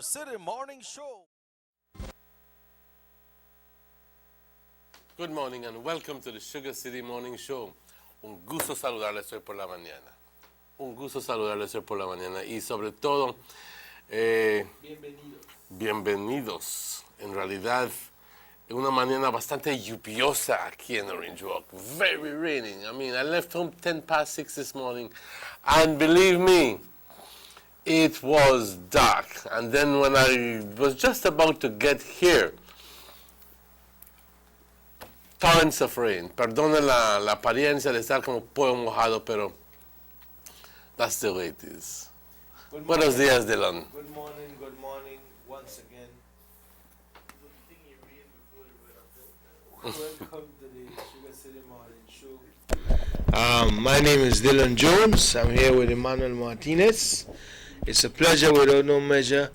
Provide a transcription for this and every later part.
City Morning Show. Good morning and welcome to the Sugar City Morning Show. Un gusto saludarles hoy por la mañana. Un gusto saludarles hoy por la mañana y sobre todo, bienvenidos. En realidad, una mañana bastante lluviosa aquí en Orange Walk. Very raining. I mean, I left home 6:10 this morning and believe me, it was dark. And then when I was just about to get here, torrents of rain. Perdone la apariencia de estar como pollo mojado, pero that's the way it is. Buenos días, Dylan. Good morning, once again. Welcome to the Sugar City Morning Show. My name is Dylan Jones. I'm here with Emmanuel Martinez. It's a pleasure without no measure.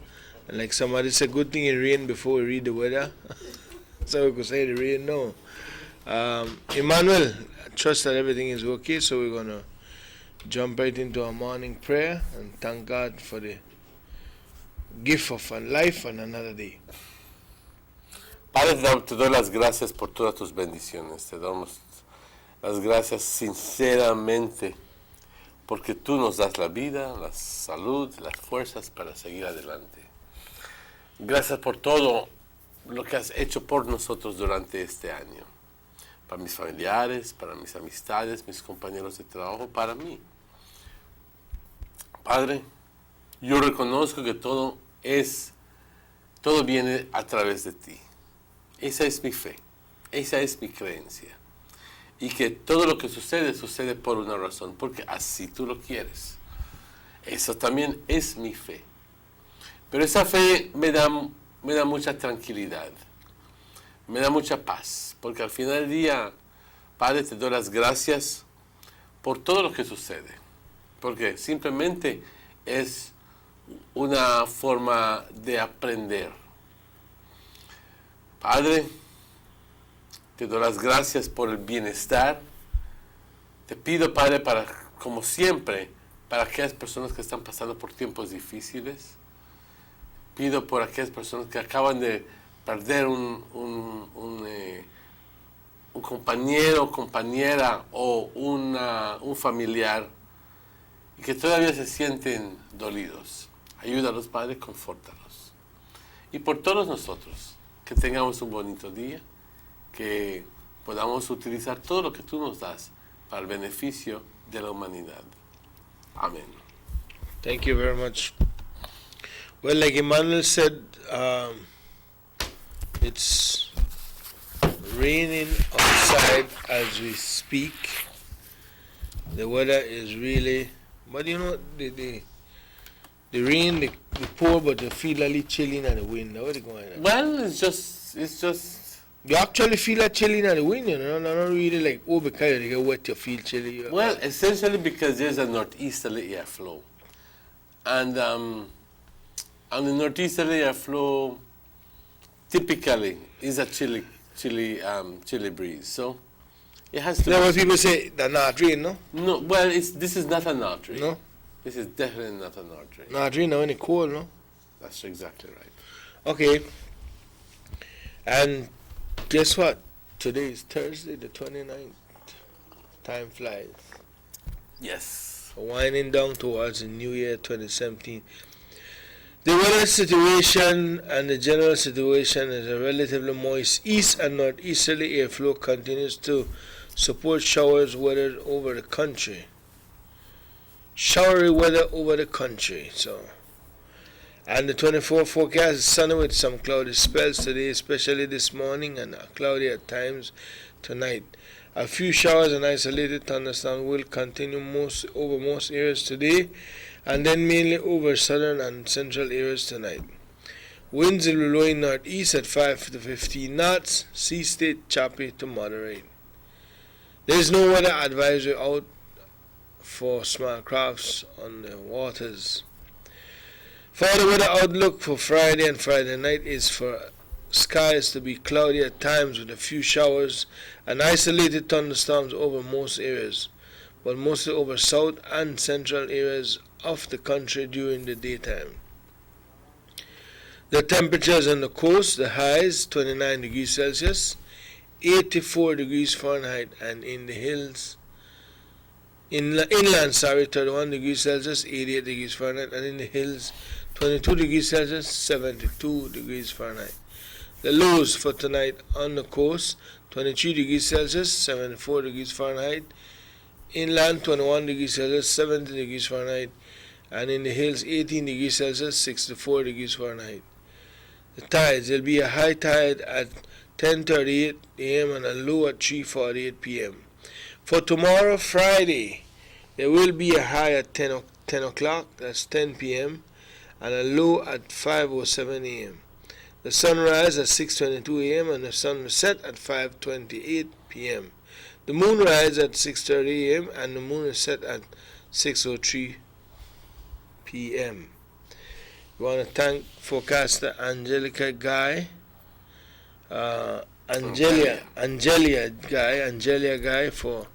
And like somebody said, good thing it rained before we read the weather. So we could say the rain now. Emmanuel, I trust that everything is okay, so we're going to jump right into our morning prayer and thank God for the gift of life and another day. Padre, te doy las gracias por todas tus bendiciones. Te damos las gracias sinceramente porque tú nos das la vida, la salud, las fuerzas para seguir adelante. Gracias por todo lo que has hecho por nosotros durante este año. Para mis familiares, para mis amistades, mis compañeros de trabajo, para mí. Padre, yo reconozco que todo viene a través de ti. Esa es mi fe, esa es mi creencia. Y que todo lo que sucede, sucede por una razón, porque así tú lo quieres. Eso también es mi fe. Pero esa fe me da mucha tranquilidad, me da mucha paz, porque al final del día, Padre, te doy las gracias por todo lo que sucede, porque simplemente es una forma de aprender. Padre, te doy las gracias por el bienestar. Te pido, Padre, como siempre, para aquellas personas que están pasando por tiempos difíciles. Pido por aquellas personas que acaban de perder un compañero o compañera o un familiar y que todavía se sienten dolidos. Ayúdalos, Padre, confórtalos. Y por todos nosotros, que tengamos un bonito día, que podamos utilizar todo lo que tú nos das para el beneficio de la humanidad. Amén. Thank you very much. Well, like Emmanuel said, it's raining outside as we speak. The weather is really, but you know, the rain, the pour, but you feel a little chilling at the wind. What is going on? Well, it's just. You actually feel a chilling at the wind, you know, not really like, oh, because you get wet, you feel chilly. Well, essentially because there's a northeasterly airflow. And the northeasterly airflow typically is a chilly breeze. So it has to. Now, when people say the not rain, no? No, well, this is not a north rain. No? This is definitely not a north rain. Not rain now when it's cold, no? That's exactly right. Okay. And guess what? Today is Thursday, the 29th. Time flies. Yes. Winding down towards the New Year 2017. The weather situation and the general situation is a relatively moist east and northeasterly airflow continues to support showers weather over the country. Showery weather over the country. And the 24 forecast is sunny with some cloudy spells today, especially this morning, and cloudy at times tonight. A few showers and isolated thunderstorms will continue over most areas today, and then mainly over southern and central areas tonight. Winds will be blowing northeast at 5 to 15 knots. Sea state choppy to moderate. There is no weather advisory out for small crafts on the waters. For the weather outlook for Friday and Friday night is for skies to be cloudy at times with a few showers and isolated thunderstorms over most areas, but mostly over south and central areas of the country during the daytime. The temperatures on the coast, the highs 29 degrees Celsius, 84 degrees Fahrenheit, and in the hills, inland, 31 degrees Celsius, 88 degrees Fahrenheit, and in the hills, 22 degrees Celsius, 72 degrees Fahrenheit. The lows for tonight on the coast, 23 degrees Celsius, 74 degrees Fahrenheit, inland 21 degrees Celsius, 70 degrees Fahrenheit, and in the hills 18 degrees Celsius, 64 degrees Fahrenheit. The tides, there'll be a high tide at 10:38 a.m. and a low at 3:48 p.m. For tomorrow, Friday, there will be a high at 10 o'clock, that's 10 p.m., and a low at 5:07 a.m. The sunrise at 6:22 a.m. and the sun will set at 5:28 p.m. The moon rises at 6:30 a.m. and the moon is set at 6:03 p.m. We want to thank forecaster Angelia Guy for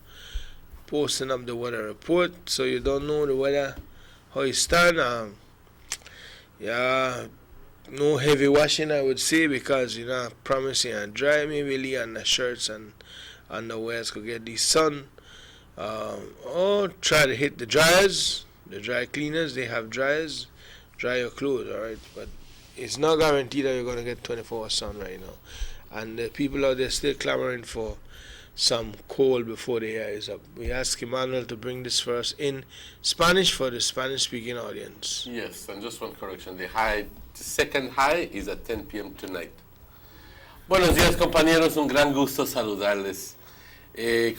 posting up the weather report. So you don't know the weather, how it stand. No heavy washing, I would say, because you're not promising a dry, maybe on the shirts and underwears could get the sun. Or try to hit the dryers, the dry cleaners. They have dryers. Dry your clothes, all right? But it's not guaranteed that you're going to get 24 hours sun right now. And the people out there still clamoring for some cold before the air is up. We ask Emmanuel to bring this for us in Spanish for the Spanish-speaking audience. Yes, and just one correction. The second high is at 10 p.m. tonight. Buenos días, compañeros. Un gran gusto saludarles.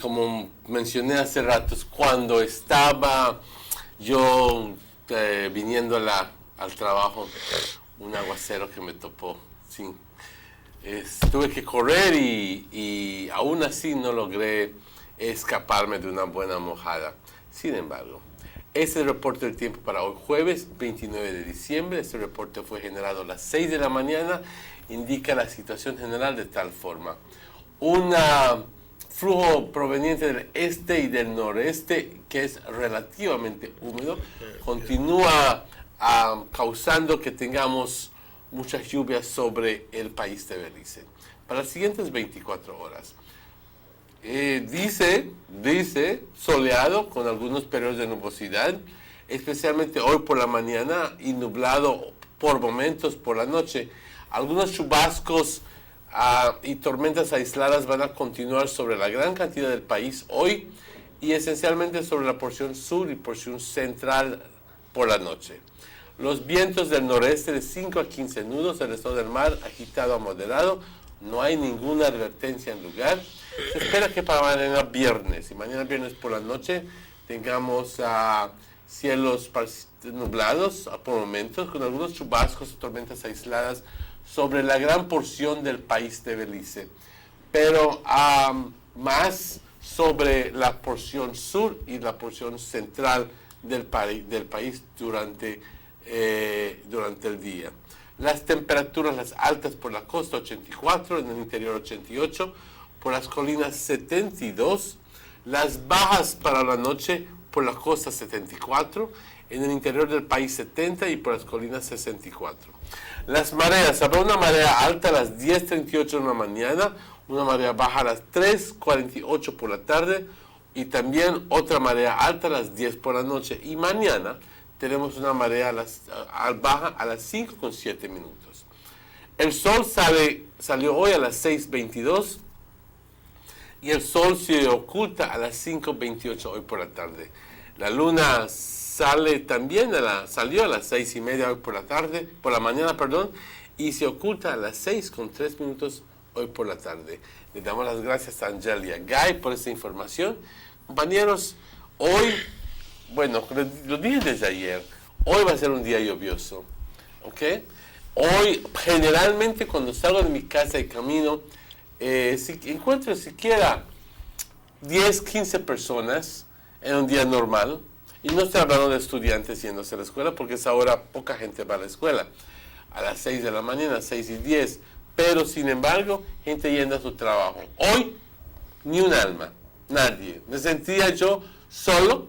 Como mencioné hace ratos, cuando estaba yo viniendo al trabajo, un aguacero que me topó. Sí. Tuve que correr y aún así no logré escaparme de una buena mojada. Sin embargo, ese es el reporte del tiempo para hoy, jueves 29 de diciembre. Este reporte fue generado a las 6 de la mañana. Indica la situación general de tal forma. Un flujo proveniente del este y del noreste, que es relativamente húmedo, continúa causando que tengamos muchas lluvias sobre el país de Belice. Para las siguientes 24 horas. Dice soleado con algunos periodos de nubosidad, especialmente hoy por la mañana, y nublado por momentos por la noche. Algunos chubascos y tormentas aisladas van a continuar sobre la gran cantidad del país hoy y esencialmente sobre la porción sur y porción central por la noche. Los vientos del noreste de 5 a 15 nudos, el estado del mar agitado a moderado, no hay ninguna advertencia en lugar. Se espera que para mañana viernes por la noche tengamos cielos nublados por momentos con algunos chubascos y tormentas aisladas sobre la gran porción del país de Belice, pero más sobre la porción sur y la porción central del país durante el día. Las temperaturas, las altas por la costa 84, en el interior 88, por las colinas 72, las bajas para la noche por la costa 74, en el interior del país 70 y por las colinas 64. Las mareas, habrá una marea alta a las 10:38 de la mañana, una marea baja a las 3:48 por la tarde y también otra marea alta a las 10 por la noche. Y mañana tenemos una marea baja a las 5:07 minutos. El sol salió hoy a las 6:22 y el sol se oculta a las 5:28 hoy por la tarde. La luna salió a las 6:30 hoy por la mañana, y se oculta a las 6:03 minutos hoy por la tarde. Le damos las gracias a Angelia Guy por esta información. Compañeros, hoy, lo dije desde ayer, hoy va a ser un día lluvioso, ¿ok? Hoy, generalmente, cuando salgo de mi casa y camino, si encuentro siquiera 10, 15 personas en un día normal, y no estoy hablando de estudiantes yéndose a la escuela, porque a esa hora poca gente va a la escuela, a las 6 de la mañana, 6:10, pero sin embargo, gente yendo a su trabajo. Hoy, ni un alma, nadie. Me sentía yo solo,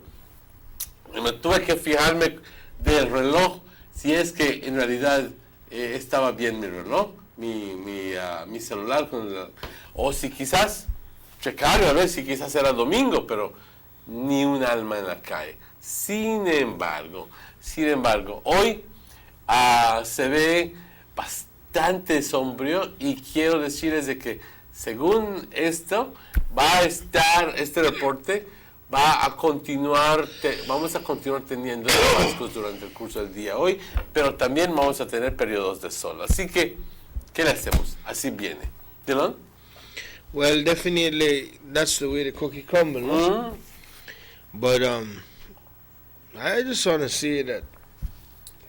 y me tuve que fijarme del reloj, si es que en realidad estaba bien mi reloj, mi celular, o si quizás checar a ver si quizás era domingo, pero ni un alma en la calle. Sin embargo, hoy se ve bastante sombrío y quiero decirles de que según esto va a estar este reporte, vamos a continuar teniendo chubascos durante el curso del día hoy, pero también vamos a tener periodos de sol. Así que, ¿qué le hacemos? Así viene. Dylan? Well, definitely that's the way the cookie crumble, no? But I just want to say that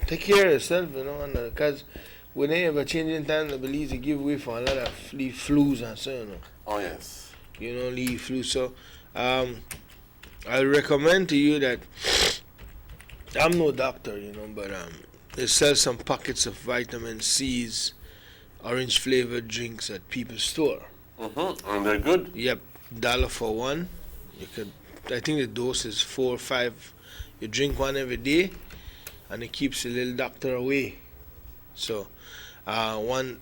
take care of yourself, you know, because when they ever changing time, I believe they give way for a lot of flus and so, you know. Oh, yes. You know, leaf flu. So, I recommend to you that I'm no doctor, you know, but they sell some packets of vitamin C's, orange flavored drinks at people's store. And they're good. Yep, $1 for one. You could, I think the dose is 4 or 5. You drink one every day, and it keeps the little doctor away. So, and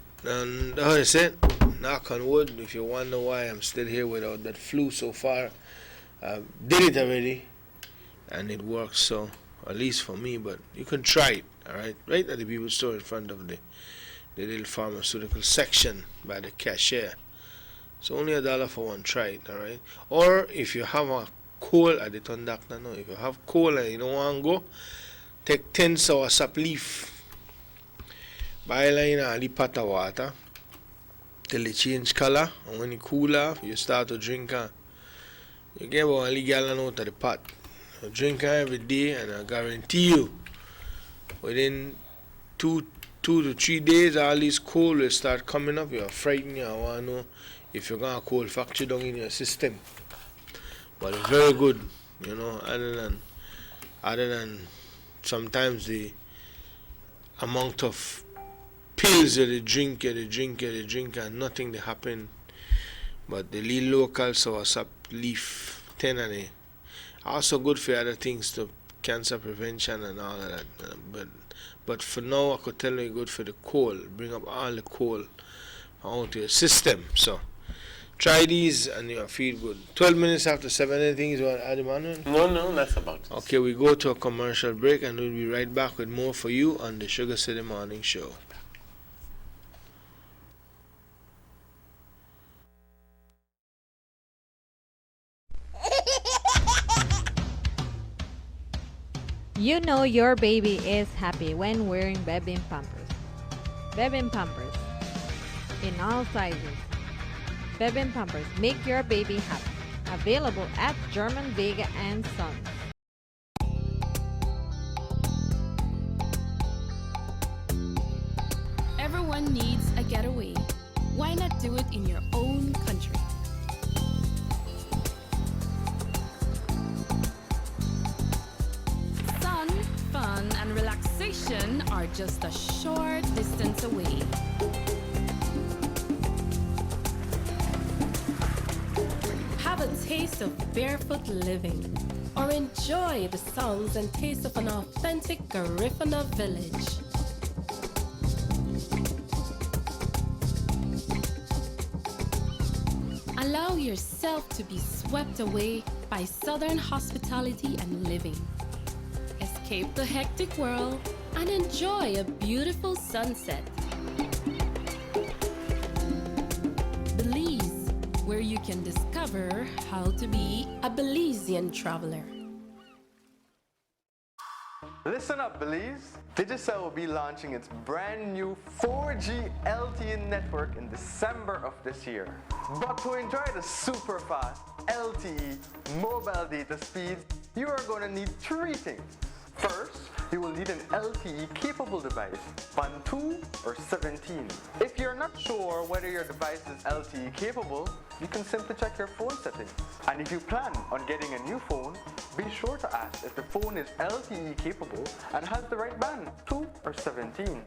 how I said, knock on wood. If you wonder why I'm still here without that flu so far, did it already, and it works. So, at least for me, but you can try it. All right, right at the people's store in front of the little pharmaceutical section by the cashier. So only $1 for one. Try it, all right. Or if you have a cold, I didn't doctor know. If you have cold and you don't want to go, take 10 soursop leaf, boil in a pot of water till it change color, and when it cool off, you start to drink it. You get about 1 gallon out of the pot. You drink it every day, and I guarantee you, within 2 to 3 days, all these cold will start coming up. You're frightened. You want to know if you're going to cold factor down in your system. But it's very good, you know, other than sometimes the amount of pills that they drink, and nothing they happen. But the little local soursop leaf, 10 a day. Also good for other things, to cancer prevention and all of that. But for now, I could tell you good for the cold. Bring up all the cold out to your system. So try these and you'll feel good. 12 minutes after 7, anything you want to add, Emmanuel? No, that's about it. Okay, we go to a commercial break and we'll be right back with more for you on the Sugar City Morning Show. You know your baby is happy when wearing baby pampers. Baby pampers in all sizes. Baby pampers make your baby happy. Available at German Vega and Sons. Everyone needs a getaway. Why not do it in your own country? Sun, fun, and relaxation are just a short distance away. Have a taste of barefoot living, or enjoy the sounds and taste of an authentic Garifuna village. Allow yourself to be swept away by Southern hospitality and living. Escape the hectic world and enjoy a beautiful sunset. Belize, where you can discover how to be a Belizean traveler. Listen up, Belize. Digicel will be launching its brand new 4G LTE network in December of this year. But to enjoy the super fast LTE mobile data speeds, you are going to need 3 things. First, you will need an LTE capable device, band 2 or 17. If you're not sure whether your device is LTE capable, you can simply check your phone settings. And if you plan on getting a new phone, be sure to ask if the phone is LTE capable and has the right band, 2 or 17.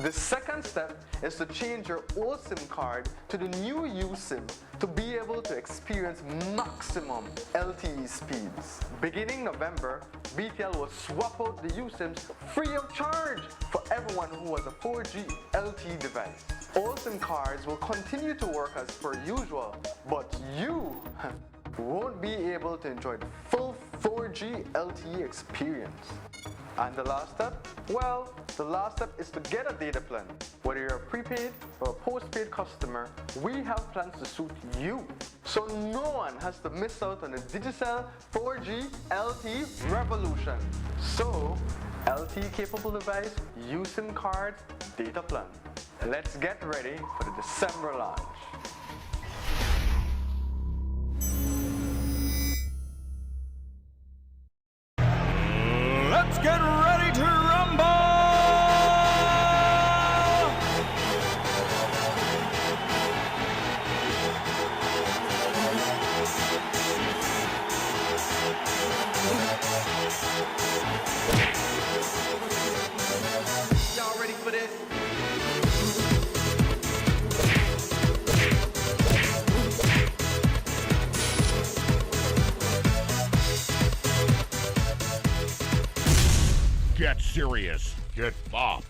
The second step is to change your old SIM card to the new U-SIM to be able to experience maximum LTE speeds. Beginning November, BTL will swap out the U-SIM SIMs free of charge for everyone who has a 4G LTE device. All SIM cards will continue to work as per usual, but you won't be able to enjoy the full 4G LTE experience. And the last step? Well, the last step is to get a data plan. Whether you're a prepaid or a postpaid customer, we have plans to suit you. So no one has to miss out on the Digicel 4G LTE revolution. So, LTE capable device, USIM card, data plan. Let's get ready for the December launch. Let's get ready to rumble! Y'all ready for this? Get serious. Get bop.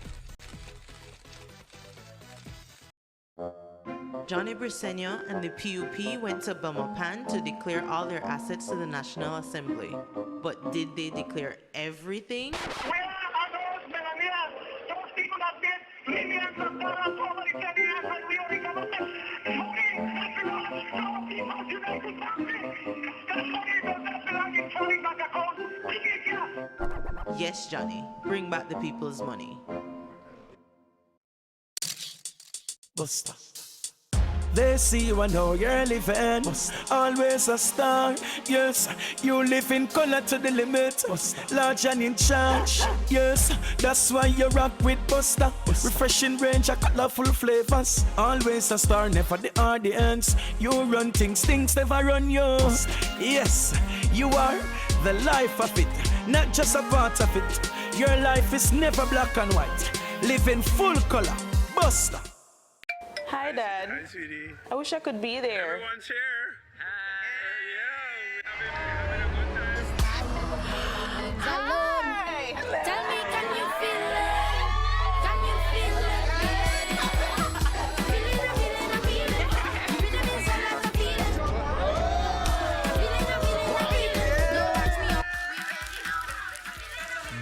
Johnny Briseño and the PUP went to Belmopan to declare all their assets to the National Assembly. But did they declare everything? Yes, Johnny. Bring back the people's money. Buster. They see you and know you're living. Buster. Always a star. Yes, you live in color to the limit. Buster. Large and in charge. Yes, that's why you rock with Buster. Refreshing range of colorful flavors. Always a star, never the audience. You run things never run you. Buster. Yes, you are the life of it, not just a part of it. Your life is never black and white. Live in full color. Buster. Hi, Dad. Hi, sweetie. I wish I could be there. Everyone's here. We're having a good time. Hi. Tell me, can you feel it? Can you feel it? Rhythm is all like a feeling. Don't watch me.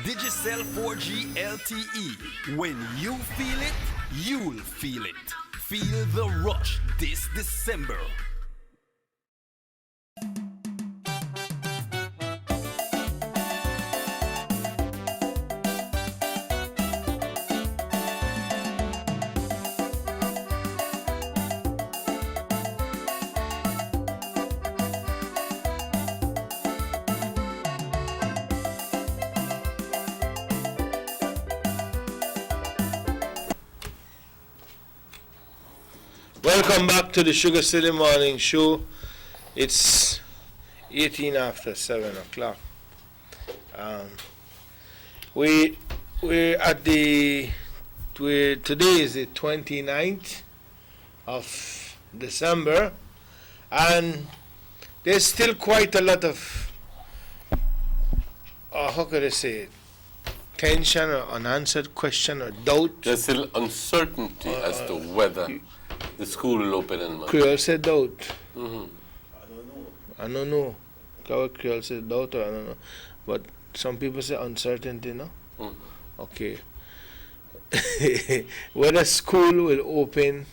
Digicel 4G LTE. When you feel it, you'll feel it. Feel the rush this December. Welcome back to the Sugar City Morning Show. It's 18 after 7 o'clock. We're at today is the 29th of December, and there's still quite a lot of, how could I say it, tension or unanswered question or doubt. There's still uncertainty as to whether the school will open in March. Creole said doubt. Mm-hmm. I don't know. Creole said doubt or I don't know. But some people say uncertainty, no? Mm. Okay. Whether school will open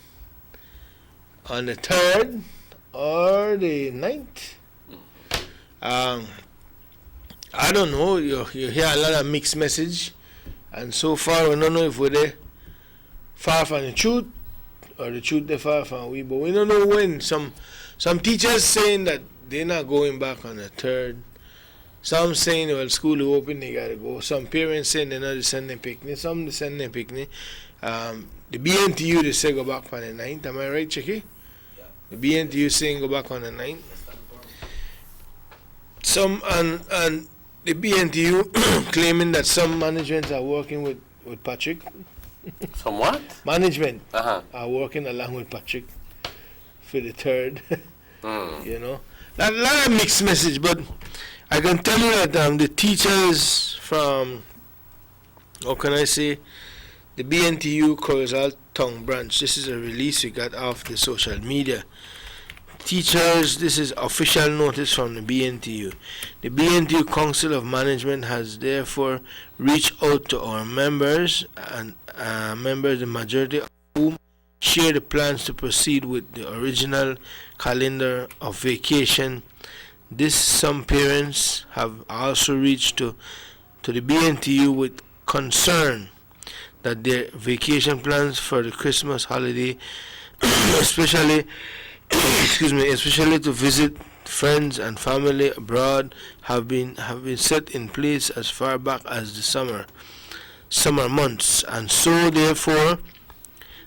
on the 3rd or the 9th. I don't know. You hear a lot of mixed message. And so far, we don't know if we're there far from the truth or the truth they far from we. But we don't know when. Some teachers saying that they're not going back on the 3rd. Some saying, well, school will open, they got to go. Some parents saying they're not sending picnic. Some they sending picnic. The BNTU, they say go back on the 9th. Am I right, Chicky? Yeah. The BNTU saying go back on the 9th. Some, and the BNTU claiming that some managements are working with Patrick. Some what? Management Uh-huh. are working along with Patrick for the 3rd. You know, a lot of mixed message, but I can tell you that the teachers from how can I say, the BNTU Corozal Tongue Branch. This is a release we got off the social media. Teachers, this is official notice from the BNTU. The BNTU Council of Management has therefore reached out to our members, and the majority of whom share the plans to proceed with the original calendar of vacation. Some parents have also reached to the BNTU with concern that their vacation plans for the Christmas holiday, especially to visit friends and family abroad, have been set in place as far back as the summer months, and so therefore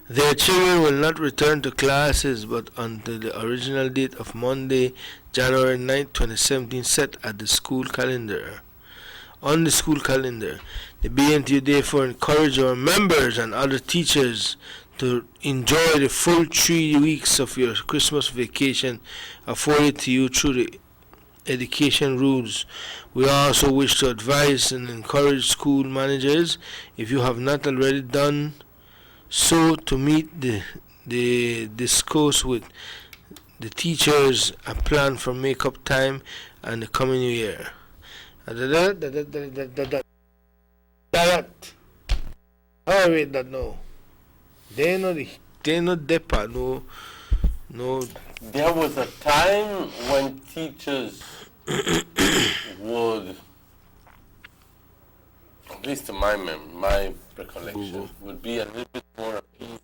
their children will not return to classes but until the original date of Monday, January 9th, 2017, set at the school calendar. On the school calendar, the BNTU therefore encourage our members and other teachers to enjoy the full 3 weeks of your Christmas vacation afforded to you through the education rules. We also wish to advise and encourage school managers, if you have not already done so, to meet the discourse with the teachers a plan for make-up time and the coming year. How I read that now? They know DEPA, no. There was a time when teachers would, at least to my recollection, would be a little bit more appeasing,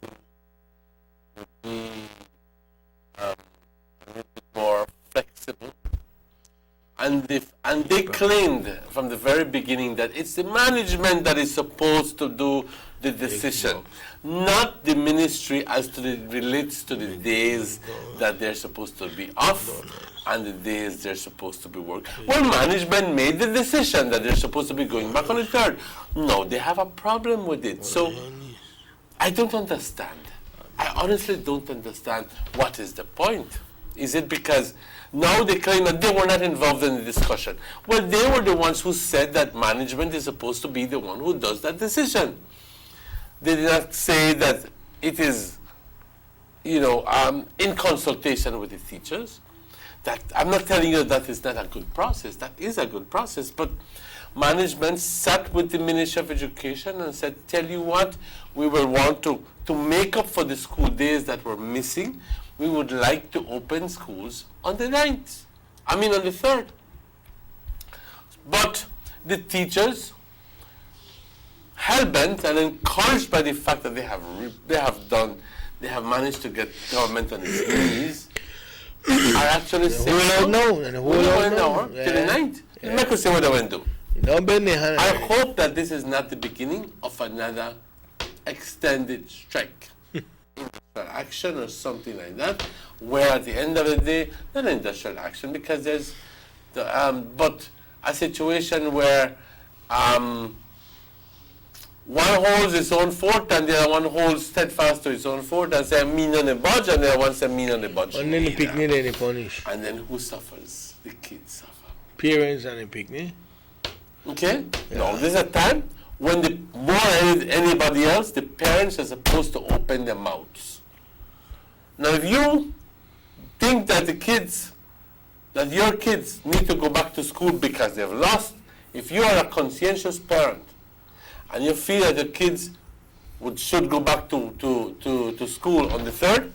would be a little bit more flexible. And they claimed from the very beginning that it's the management that is supposed to do the decision, not the ministry as to it relates to the days that they're supposed to be off and the days they're supposed to be working. Well, management made the decision that they're supposed to be going back on the 3rd. No, they have a problem with it. So I don't understand. I honestly don't understand what is the point. Is it because now they claim that they were not involved in the discussion? Well, they were the ones who said that management is supposed to be the one who does that decision. They did not say that it is, in consultation with the teachers. That I'm not telling you that is not a good process. That is a good process. But management sat with the Ministry of Education and said, tell you what, we will want to make up for the school days that were missing. We would like to open schools on the 9th. On the 3rd. But the teachers, hell-bent and encouraged by the fact that they have managed to get government on its knees, are actually saying, till the 9th. I'm not going to say what I want to do. I hope that this is not the beginning of another extended strike. Action or something like that, where at the end of the day, not industrial action, because there's but a situation where one holds his own fort and the other one holds steadfast to his own fort and say me on the budge, and the other one say me on the budge. And then the picnic, then they punish. And then who suffers? The kids suffer. Parents and the picnic. Okay? Yeah. No, there's a time when more than anybody else, the parents are supposed to open their mouths. Now, if you think that your kids need to go back to school because they've lost, if you are a conscientious parent and you feel that your kids should go back to school on the 3rd,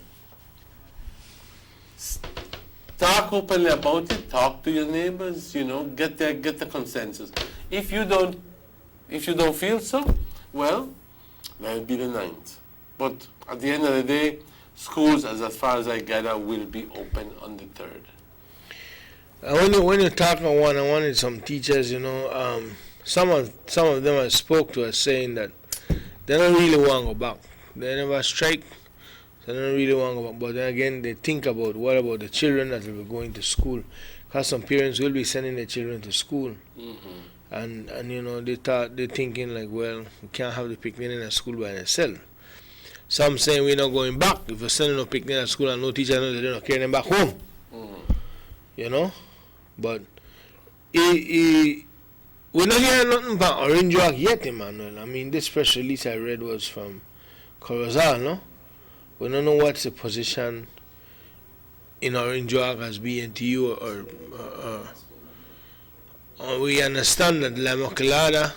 talk openly about it, talk to your neighbors, get the consensus. If you don't feel so, well, that will be the 9th. But at the end of the day, schools, as far as I gather, will be open on the 3rd. When you talk on one-on-one with some teachers, some of them I spoke to are saying that they don't really want to go back. They never strike, so they don't really want to go back. But then again, they think about what about the children that will be going to school, because some parents will be sending their children to school. Mm-hmm. And they're thinking like, well, we can't have the picnic in a school by themselves. Some saying we're not going back. If you're sending a picnic at school and no teacher knows, they don't carry them back home. Mm. But We're not hearing nothing about Orange Rock yet, Emmanuel. I mean, this press release I read was from Corozal, no? We don't know what's the position in Orange Rock as BNTU or we understand that La Mocolada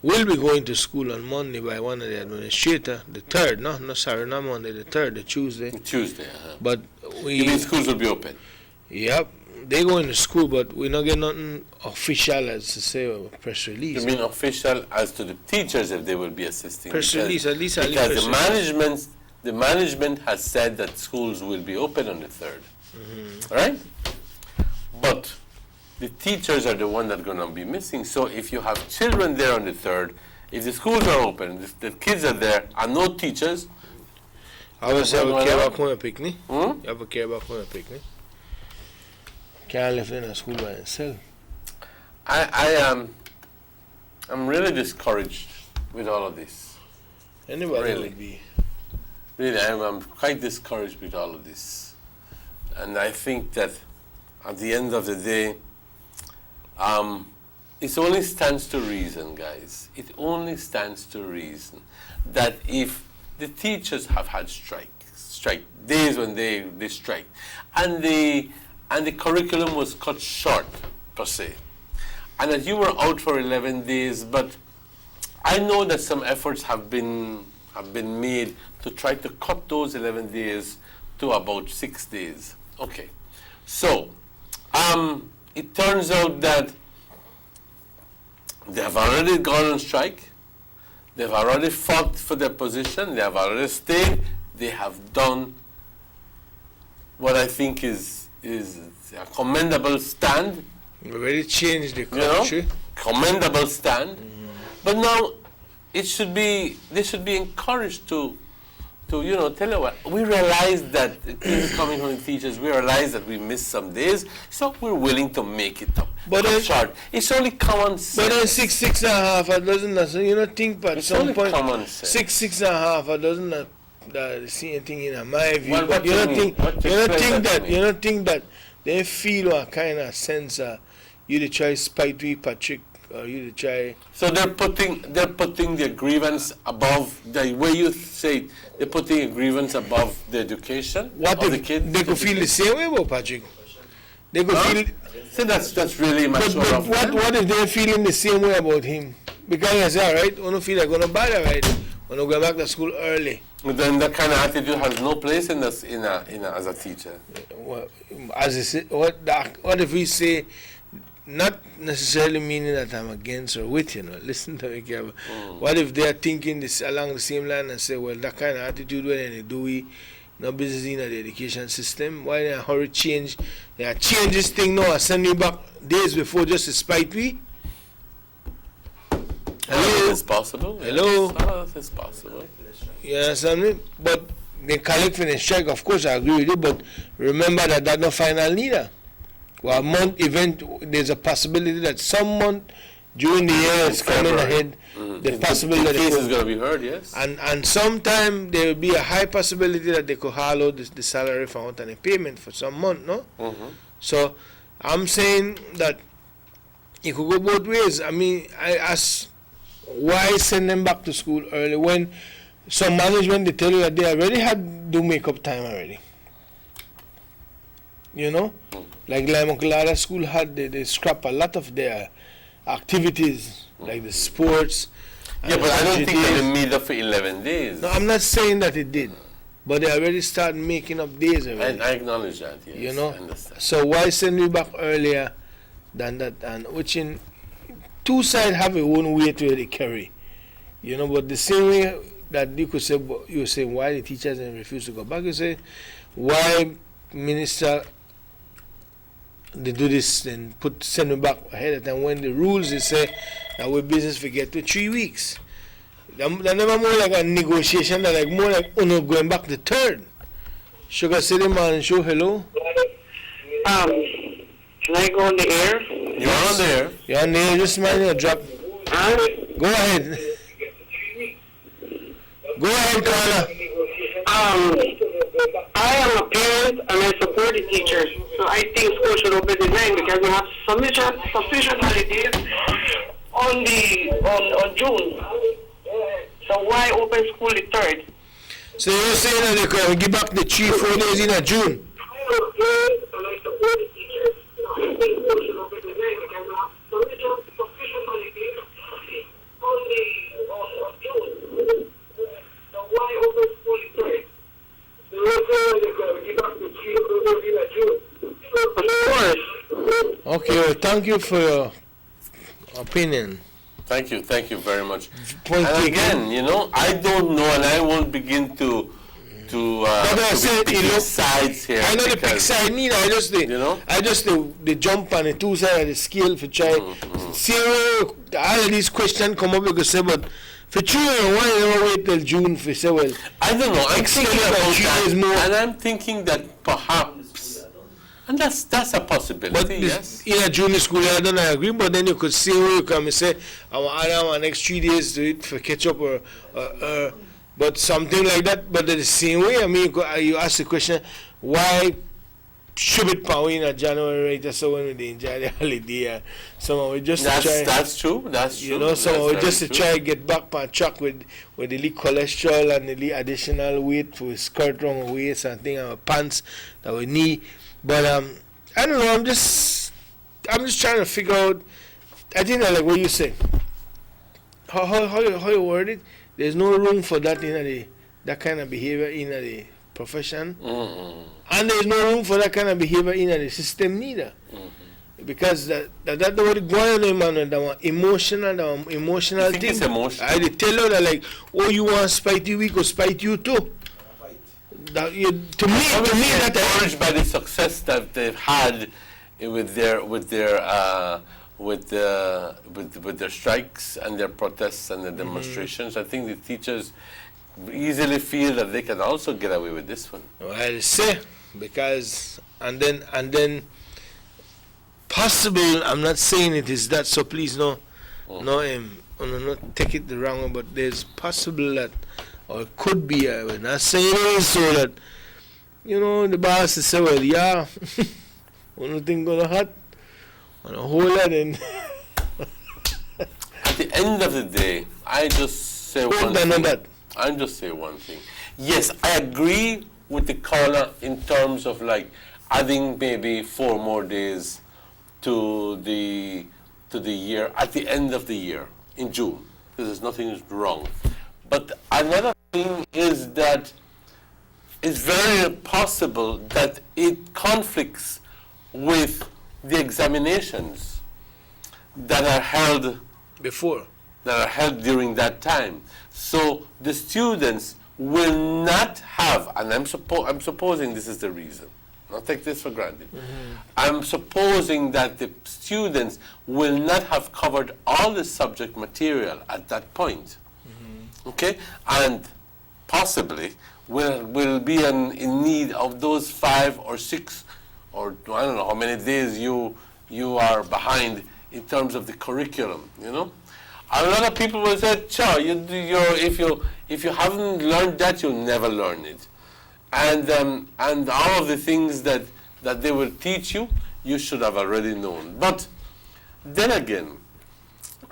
will be going to school on Monday by one of the administrators, the 3rd, no, sorry, not Monday, the 3rd, the Tuesday. Tuesday, uh-huh. But You mean schools will be open? Yep, they going to school, but we're not getting nothing official as to say a press release. You mean official as to the teachers if they will be assisting? Press release, at least because the management has said that schools will be open on the 3rd, right? But the teachers are the one that are going to be missing. So if you have children there on the 3rd, if the schools are open, the kids are there, and no teachers. I would say I would care about going to picnic. I would care about going to picnic. Can't live in a school by himself. I'm really discouraged with all of this. Anybody Really? would be. Really, I'm quite discouraged with all of this. And I think that at the end of the day, it only stands to reason, guys. It only stands to reason that if the teachers have had strike days when they strike, and the curriculum was cut short, per se, and that you were out for 11 days, but I know that some efforts have been made to try to cut those 11 days to about 6 days. Okay, so it turns out that they have already gone on strike. They've already fought for their position. They have already stayed. They have done what I think is a commendable stand. We already changed the country. Commendable stand. But now they should be encouraged to tell you what, we realize that it is coming from the teachers. We realize that we missed some days, so we're willing to make it up. But short. It's only common sense. But then 6.5, a dozen that, so you don't think, but at It's some only point, common sense. 6.5, a dozen that the same thing in my view. Well, But what you do don't you think, mean? you don't think that they feel a kind of sense you to try spite with Patrick, or you to try. So they're putting their grievance above the way you say it, they're putting a grievance above the education What of if the kids. they could feel the same way about Patrick? They could feel. So that's really much But of what if they're feeling the same way about him? Because I say, all right, we don't feel like going to bother, right? We don't go back to school early. But then that kind of attitude has no place in as a teacher. Well, as I say, what if we say, not necessarily meaning that I'm against or with, listen to me careful. What if they're thinking this along the same line and say, well, that kind of attitude, when they do we, no business in the education system, why they hurry change? They change this thing now and send you back days before just to spite we? Hello? It's possible. Hello? Yes, it's possible. You understand me? But they collect for the strike, of course, I agree with you, but remember that that's not final neither. Well, a month event, there's a possibility that some month during the year is coming ahead. The possibility the that case is going to be heard, yes. and sometime there will be a high possibility that they could haul out the salary for out and a payment for some month, no? So I'm saying that it could go both ways. I mean, I ask, why send them back to school early when some management, they tell you that they already had do makeup time already. Like Limocolada School had, they scrap a lot of their activities, like the sports. Yeah, but I don't think they made up for 11 days. No, I'm not saying that it did, but they already started making up days already. I acknowledge that, yes. I understand. So why send me back earlier than that? And which in two sides have a own way to they carry, but the same way that you could say, you were saying why the teachers refuse to go back, you say why minister they do this and send me back ahead of time when the rules they say that we business we get to 3 weeks. That never more like a negotiation, that like more like going back the 3rd. Sugar City man, show hello. Can I go on the air? You're on there. You're on there, just mind your drop. Go ahead. Go ahead, Carla. I am a parent and I support the teachers. So I think school should open the 9 because we have sufficient holidays on June. So why open school the 3rd? So you're saying that they could give back the 3-4 days in June? Okay, well, thank you for your opinion. Thank you very much. Point And taken. again, you know, I don't know, and I won't begin to pick sides here. I know the because, big side neither. I just the jump on the two sides of the scale for try. See where all of these questions come up, you could say, but for true, why never wait till June for say, well, I don't know. I'm Extend thinking it by about 3 that, days more. and I'm thinking that perhaps, and that's a possibility. but Yes. in a junior school, I don't agree, but then you could see where you come and say, I want my next 3 days to eat for ketchup or but something like that. But the same way, I mean, you ask the question, why should it power in January, right? So when we enjoy the holiday, somehow we just try. That's true. That's true. You know, so That's just very to true. try to get back on track with the little cholesterol and the little additional weight for skirt around our waist and thing, our pants that we need. But I don't know. I'm just trying to figure out. I think I like what you say. How you word it? There's no room for that in that kind of behavior in the profession, and there's no room for that kind of behavior in the system neither. Because that's what going on, man. That emotional You think thing. it's emotional? I tell you that like, oh, you want spite you, we could spite you too. That to me, that encouraged by the success that they've had with their strikes and their protests and their demonstrations. I think the teachers easily feel that they can also get away with this one. Well, say because and then possible. I'm not saying it is that. So please not take it the wrong way. But there's possible that, or it could be. We're not saying it is so that the boss say, well, yeah, one thing gonna hurt, on a whole lot and. At the end of the day, I just say one thing. I just say one thing. Yes, I agree with the caller in terms of like adding maybe 4 more days to the year at the end of the year in June. There's nothing wrong. But another thing is that it's very possible that it conflicts with the examinations that are held during that time. So the students will not have, and I'm supposing this is the reason. I'll take this for granted. I'm supposing that the students will not have covered all the subject material at that point. Okay? And possibly will be in need of those 5 or 6, or I don't know how many days you are behind in terms of the curriculum, A lot of people will say, if you haven't learned that, you'll never learn it. And all of the things that they will teach you, you should have already known. But then again,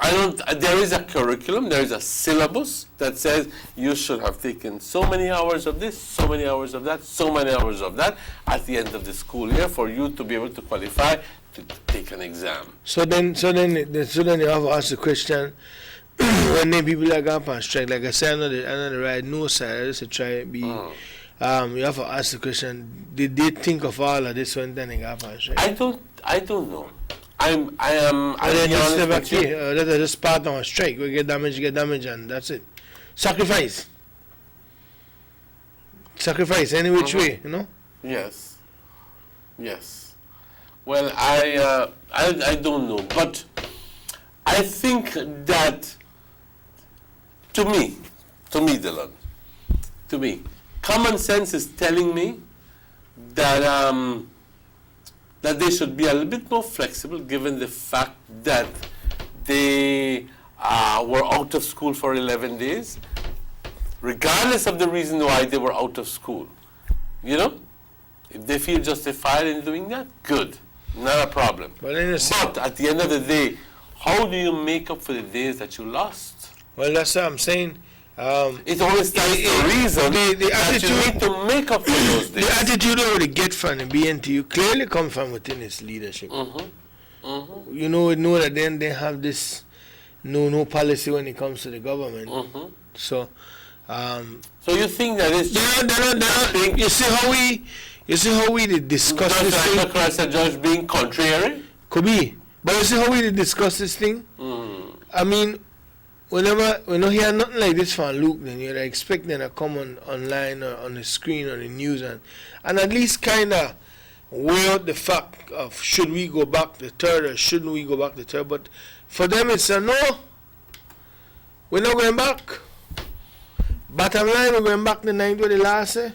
there is a curriculum, there is a syllabus that says you should have taken so many hours of this, so many hours of that, so many hours of that at the end of the school year for you to be able to qualify to take an exam. So then you have to ask the question, when the people are going on strike, like I said, I'm not the right no side, I just try to be, you have to ask the question, did they think of all of this when they got on strike? I don't know. I am just never honest with you. that's just part of a strike. We get damage, and that's it. Sacrifice any which way, Yes. Well, I don't know, but I think that to me, Dylan, common sense is telling me that that they should be a little bit more flexible, given the fact that they were out of school for 11 days, regardless of the reason why they were out of school. If they feel justified in doing that, good. Not a problem. But at the end of the day, how do you make up for the days that you lost? Well, that's what I'm saying. It always stands to reason the that you attitude- need to make up for those days. The attitude that they get from the BNTU clearly come from within its leadership. You know that then they have this no policy when it comes to the government. So, So you think that it's they're not, you see how we did discuss just this like thing? the Christ Judge being contrary? Could be. But you see how we did discuss this thing? I mean, whenever we don't hear nothing like this from Luke, then you're expecting to come online or on the screen or the news and at least kind of weigh out the fact of should we go back the third or shouldn't we go back the third. But for them, it's a no. We're not going back. Bottom line, we're going back the 9th with the last say.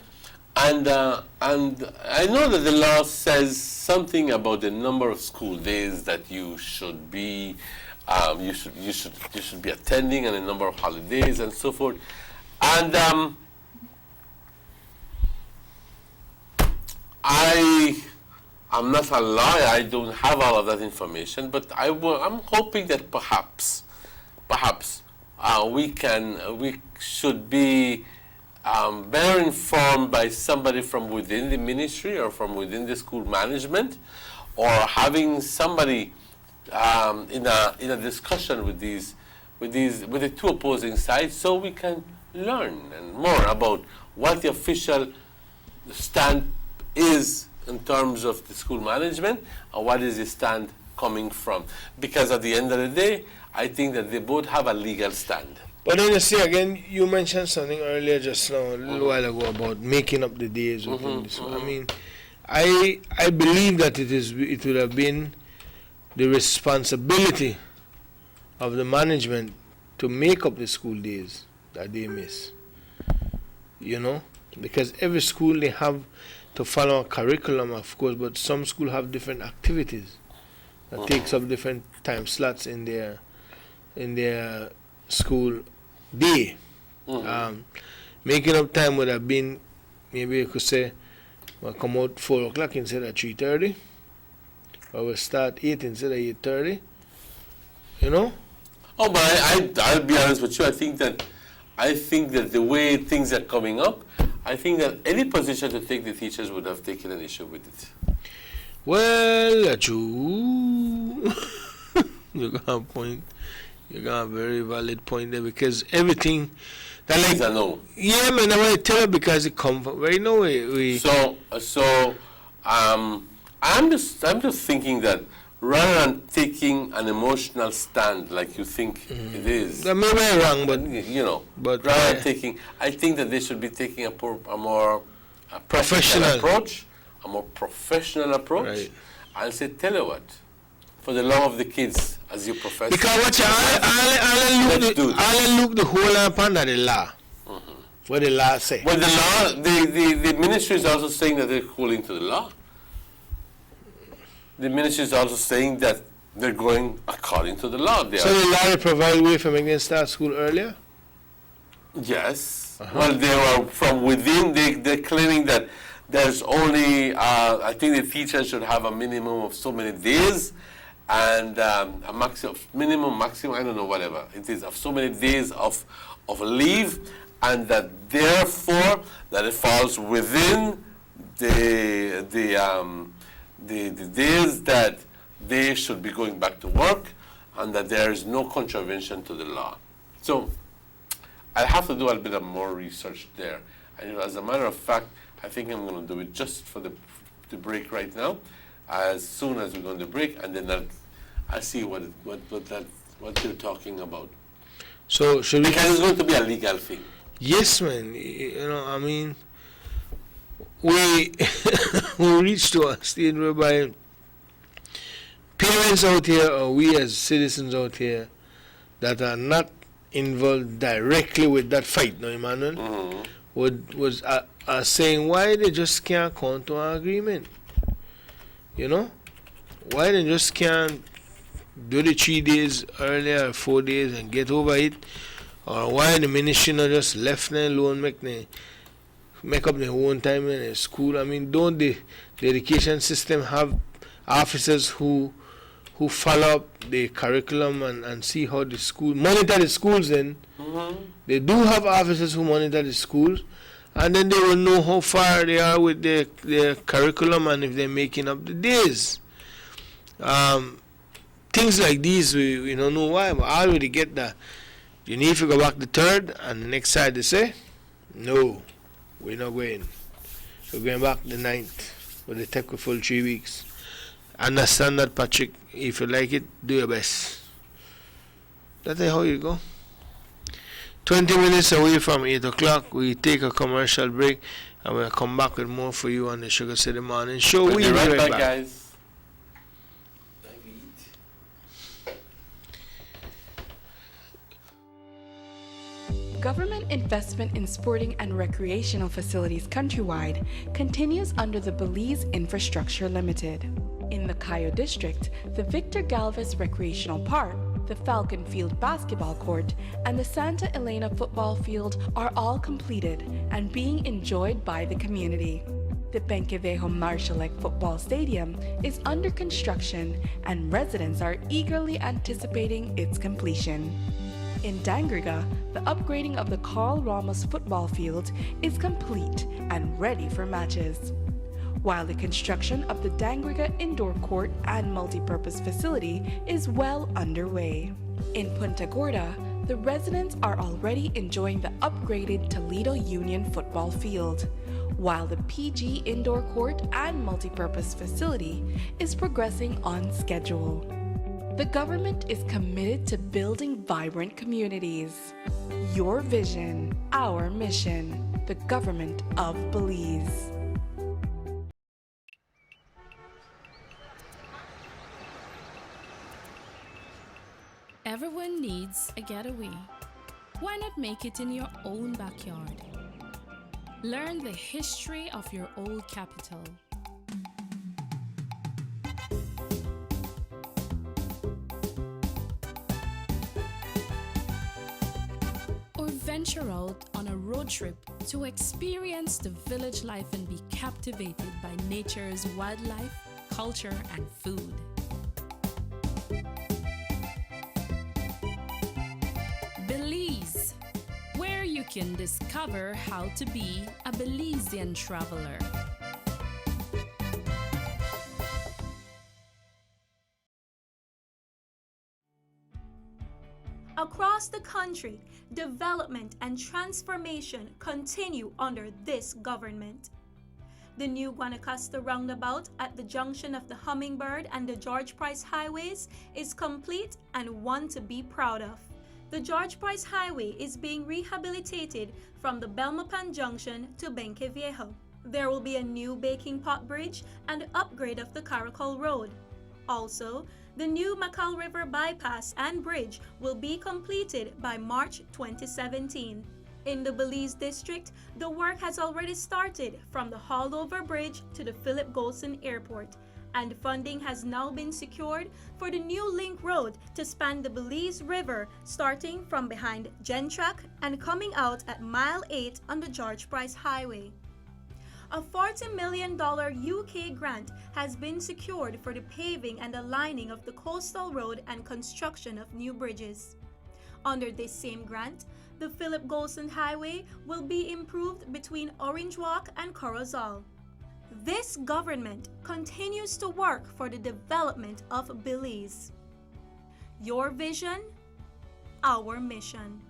And I know that the law says something about the number of school days that you should be you should be attending and the number of holidays and so forth. And I'm not a lawyer. I don't have all of that information, but I'm hoping that perhaps we should be better informed by somebody from within the ministry or from within the school management, or having somebody in a discussion with the two opposing sides, so we can learn and more about what the official stand is in terms of the school management and what is the stand coming from. Because at the end of the day, I think that they both have a legal stand. But then you see again, you mentioned something earlier just now, a little while ago, about making up the days within this. I mean, I believe that it would have been the responsibility of the management to make up the school days that they miss. You know, because every school they have to follow a curriculum, of course, but some schools have different activities that takes up different time slots in their school day. Making up time would have been, maybe you could say, we'll come out 4 o'clock instead of 3:30, or we'll start 8 instead of 8:30. You know? Oh, but I'll be honest with you. I think that the way things are coming up, I think that any position to take the teachers would have taken an issue with it. Well, you got a point. You got a very valid point there, because everything that Things I know. yeah, man, I want to tell you because it comes from right now. I'm just thinking that rather than taking an emotional stand like you think it is, Maybe I'm wrong, but you know, but, rather than taking, I think that they should be taking a more professional approach, a more professional approach, Right. and say, tell you what, for the love of the kids, as you profess. because what I'll look the whole up under the law. What the law say? Well, the law, the ministry is also saying that they're holding to the law. The ministry is also saying that they're going according to the law. So the law will provide way for making them start school earlier? Yes. Well, they were from within. They're claiming that there's only, I think the teachers should have a minimum of so many days, and a maximum, I don't know, whatever it is, of so many days of leave, and that therefore that it falls within the days that they should be going back to work, and that there is no contravention to the law. So I'll have to do a bit of more research there. And as a matter of fact, I think I'm going to do it just for the break right now, as soon as we're going to break, and then I'll see what you're talking about. So should we? Because it's going to be a legal thing. Yes, man. You know, I mean, we reached to a stage whereby parents out here, or we as citizens out here, that are not involved directly with that fight, no, Emmanuel, are saying why they just can't come to an agreement. You know, why they just can't do the 3 days earlier, 4 days, and get over it, or why the ministry not just left them alone, make up their own time in the school. I mean, don't the education system have officers who who follow up the curriculum and see how the school monitor the schools. Then they do have officers who monitor the schools, and then they will know how far they are with their curriculum and if they're making up the days. Things like these we don't know why, but I already get that. You need to go back the 3rd, and the next side they say, no, we're not going. We're going back the 9th, but they take a full 3 weeks. Understand that, Patrick. If you like it, do your best. That's how you go. 20 minutes away from 8 o'clock, we take a commercial break, and we'll come back with more for you on the Sugar City Morning Show. We'll be right back, guys. Government investment in sporting and recreational facilities countrywide continues under the Belize Infrastructure Limited. In the Cayo District, the Victor Galvez Recreational Park, the Falcon Field Basketball Court, and the Santa Elena Football Field are all completed and being enjoyed by the community. The Benquevejo Marshallek Football Stadium is under construction and residents are eagerly anticipating its completion. In Dangriga, the upgrading of the Carl Ramos football field is complete and ready for matches, while the construction of the Dangriga indoor court and multipurpose facility is well underway. In Punta Gorda, the residents are already enjoying the upgraded Toledo Union football field, while the PG indoor court and multipurpose facility is progressing on schedule. The government is committed to building vibrant communities. Your vision, our mission, the government of Belize. Everyone needs a getaway. Why not make it in your own backyard? Learn the history of your old capital. Venture out on a road trip to experience the village life and be captivated by nature's wildlife, culture, and food. Belize, where you can discover how to be a Belizean traveler. Across the country, development and transformation continue under this government. The new Guanacaste roundabout at the junction of the Hummingbird and the George Price Highways is complete and one to be proud of. The George Price Highway is being rehabilitated from the Belmopan Junction to Benquevejo. There will be a new baking pot bridge and upgrade of the Caracol Road. Also, the new Macal River bypass and bridge will be completed by March 2017. In the Belize district, the work has already started from the Hallover Bridge to the Philip Golson Airport, and funding has now been secured for the new link road to span the Belize River starting from behind Gentrack and coming out at Mile 8 on the George Price Highway. A $40 million UK grant has been secured for the paving and aligning of the coastal road and construction of new bridges. Under this same grant, the Philip Golson Highway will be improved between Orange Walk and Corozal. This government continues to work for the development of Belize. Your vision, our mission.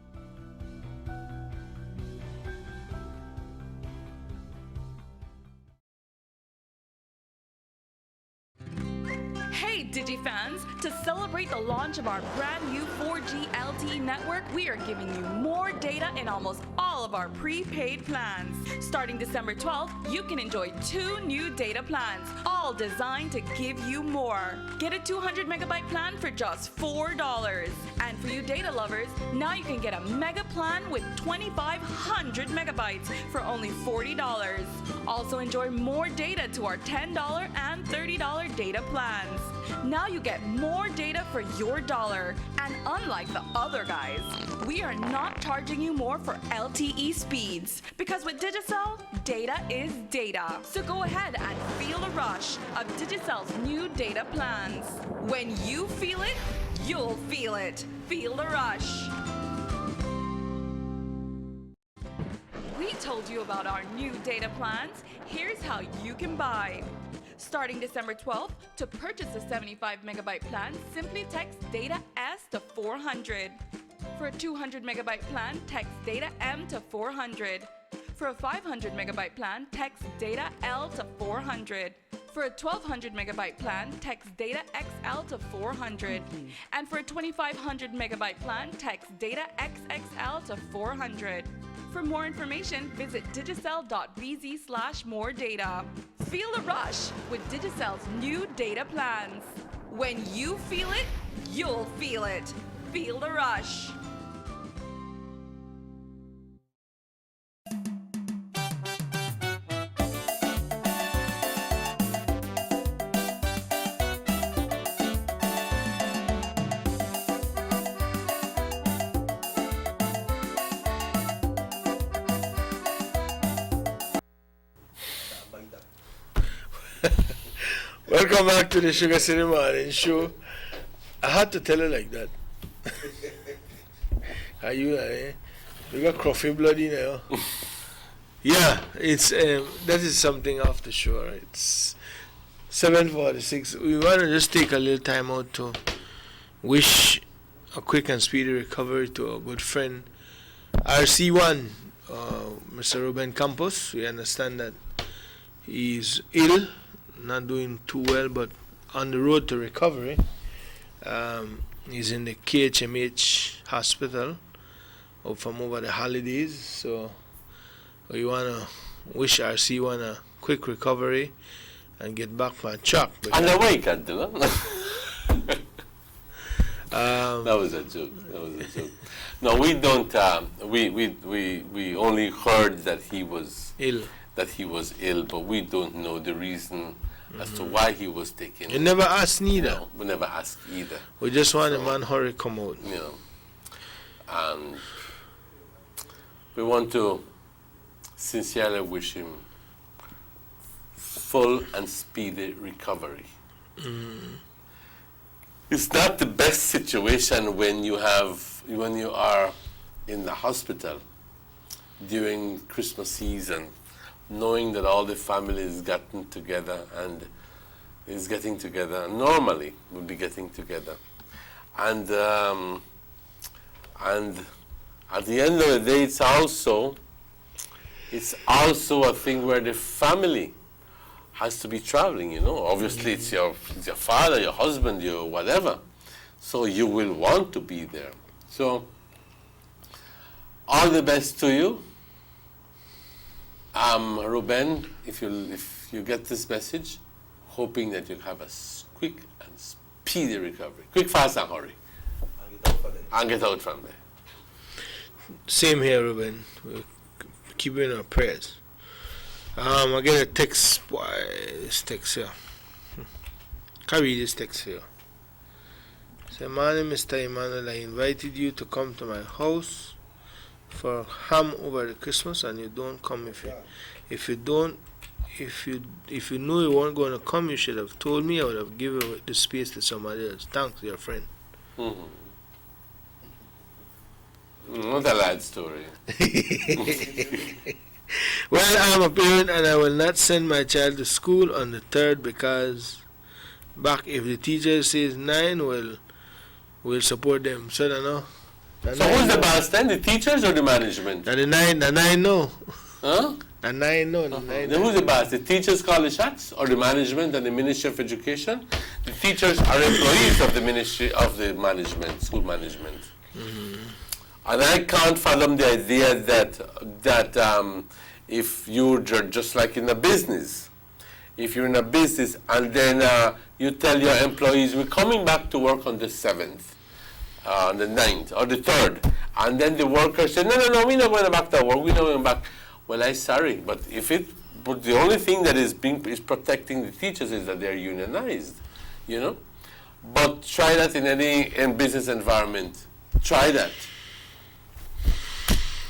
Hey DigiFans, to celebrate the launch of our brand new 4G LTE network, we are giving you more data in almost all of our prepaid plans. Starting December 12th, you can enjoy 2 new data plans, all designed to give you more. Get a 200 megabyte plan for just $4. And for you data lovers, now you can get a mega plan with 2,500 megabytes for only $40. Also enjoy more data to our $10 and $30 data plans. Now you get more data for your dollar. And unlike the other guys, we are not charging you more for LTE speeds. Because with Digicel, data is data. So go ahead and feel the rush of Digicel's new data plans. When you feel it, you'll feel it. Feel the rush. We told you about our new data plans. Here's how you can buy. Starting December 12th, to purchase a 75 megabyte plan, simply text data S to 400. For a 200 megabyte plan, text data M to 400. For a 500 megabyte plan, text data L to 400. For a 1200 megabyte plan, text data XL to 400. And for a 2500 megabyte plan, text data XXL to 400. For more information, visit digicel.bz/more data. Feel the rush with Digicel's new data plans. When you feel it, you'll feel it. Feel the rush. Welcome back to the Sugar City Morning Show. I had to tell you like that. Are you, you got coffee blood in there. Yeah, it's that is something off the show. Right? It's 7:46. We want to just take a little time out to wish a quick and speedy recovery to our good friend RC1, Mr. Ruben Campos. We understand that he's ill, not doing too well, but on the road to recovery. He's in the KHMH hospital from over the holidays, so we want to wish RC1 a quick recovery and get back on track. And the way can do it. That was a joke. No, we don't. We only heard that he was ill. But we don't know the reason as to why he was taken. You never asked neither. No, we never asked either. We just want the man hurry come out. You know, and we want to sincerely wish him full and speedy recovery. It's not the best situation when you are in the hospital during Christmas season, knowing that all the family is getting together and is getting together. Normally, we'll be getting together, and at the end of the day, it's also a thing where the family has to be traveling. You know, obviously it's your father, your husband, your whatever. So you will want to be there. So all the best to you. Ruben, if you get this message, hoping that you have a quick and speedy recovery. Quick, fast, and hurry. And get out from there. Same here, Ruben. We're keeping our prayers. I get a text. Why this text here? Can I read this text here? Say, morning, Mr. Emmanuel. I invited you to come to my house for ham over the Christmas, and you don't come. If you know you weren't going to come, you should have told me. I would have given the space to somebody else. Thanks, your friend. Not a lad story. Well, I'm a parent and I will not send my child to school on the 3rd because if the teacher says 9, we'll support them. So, no. So who's the boss then? The teachers or the management? The 9 no. Huh? The 9 no. Then who's the boss? The teachers call the shots, or the management and the Ministry of Education? The teachers are employees of the Ministry of the Management, school management. And I can't fathom the idea that if you're just like in a business, if you're in a business and then you tell your employees, we're coming back to work on the 7th, on the 9th, or the 3rd, and then the workers say, no, we're not going back to work, we're not going back. Well, I'm sorry, but the only thing that is protecting the teachers is that they're unionized, you know? But try that in business environment. Try that.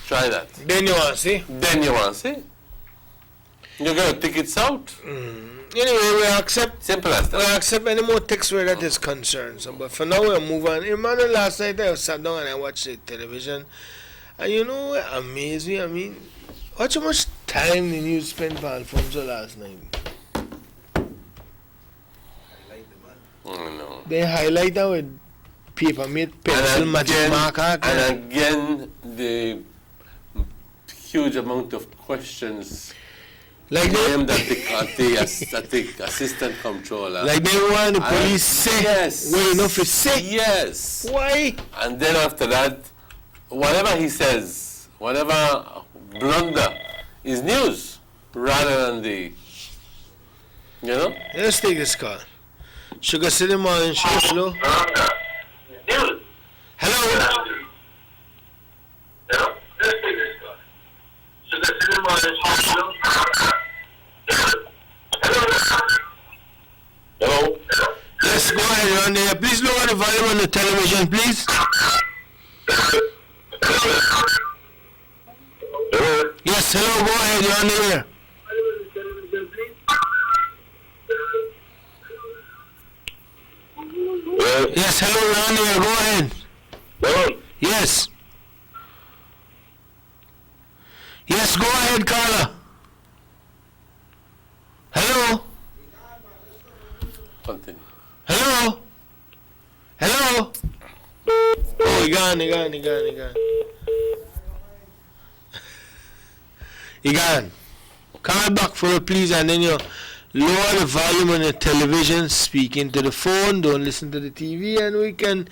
Try that. Then you want to see? Then you want to see. You're going to tickets out. Anyway, we accept. Simple as that. We accept any more text where that is concerned. So, but for now, we'll move on. Remember last night I sat down and I watched the television. And you know what amazed me? I mean, watch how much time the news spent for Alfonso last night. No. They highlight that with paper made pencil, magic marker. And again, the huge amount of questions like aimed at the assistant controller. Like they want the police say, yes, well enough is say. Yes. Why? And then after that, whatever he says, whatever blunder is news rather than the, you know? Let's take this call. Sugar City Morning Show, hello? Hello? Hello? Let's take this call. Sugar City Morning Show, hello? Yes, go ahead, you're on there. Please lower the volume on the television, please. Yes, hello, go ahead, you're on the air. Yes, hello, you're on the air, go ahead. Hello? Yes. Yes, go ahead, caller. Hello? Continue. Hello? Hello? Oh, he gone. He gone. Call back for it, please, and then you lower the volume on the television, speak into the phone, don't listen to the TV, and we can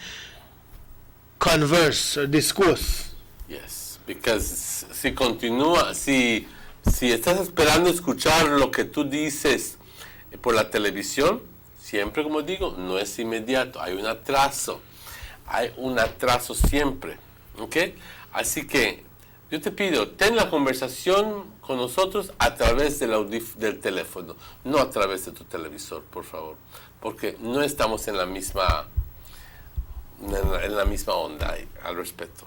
converse or discuss. Yes, because si continúa, si estás esperando escuchar lo que tú dices por la televisión, siempre como digo, no es inmediato, hay un atraso siempre, ¿ok? Así que yo te pido, ten la conversación con nosotros a través del teléfono, no a través de tu televisor, por favor, porque no estamos en la misma onda al respecto,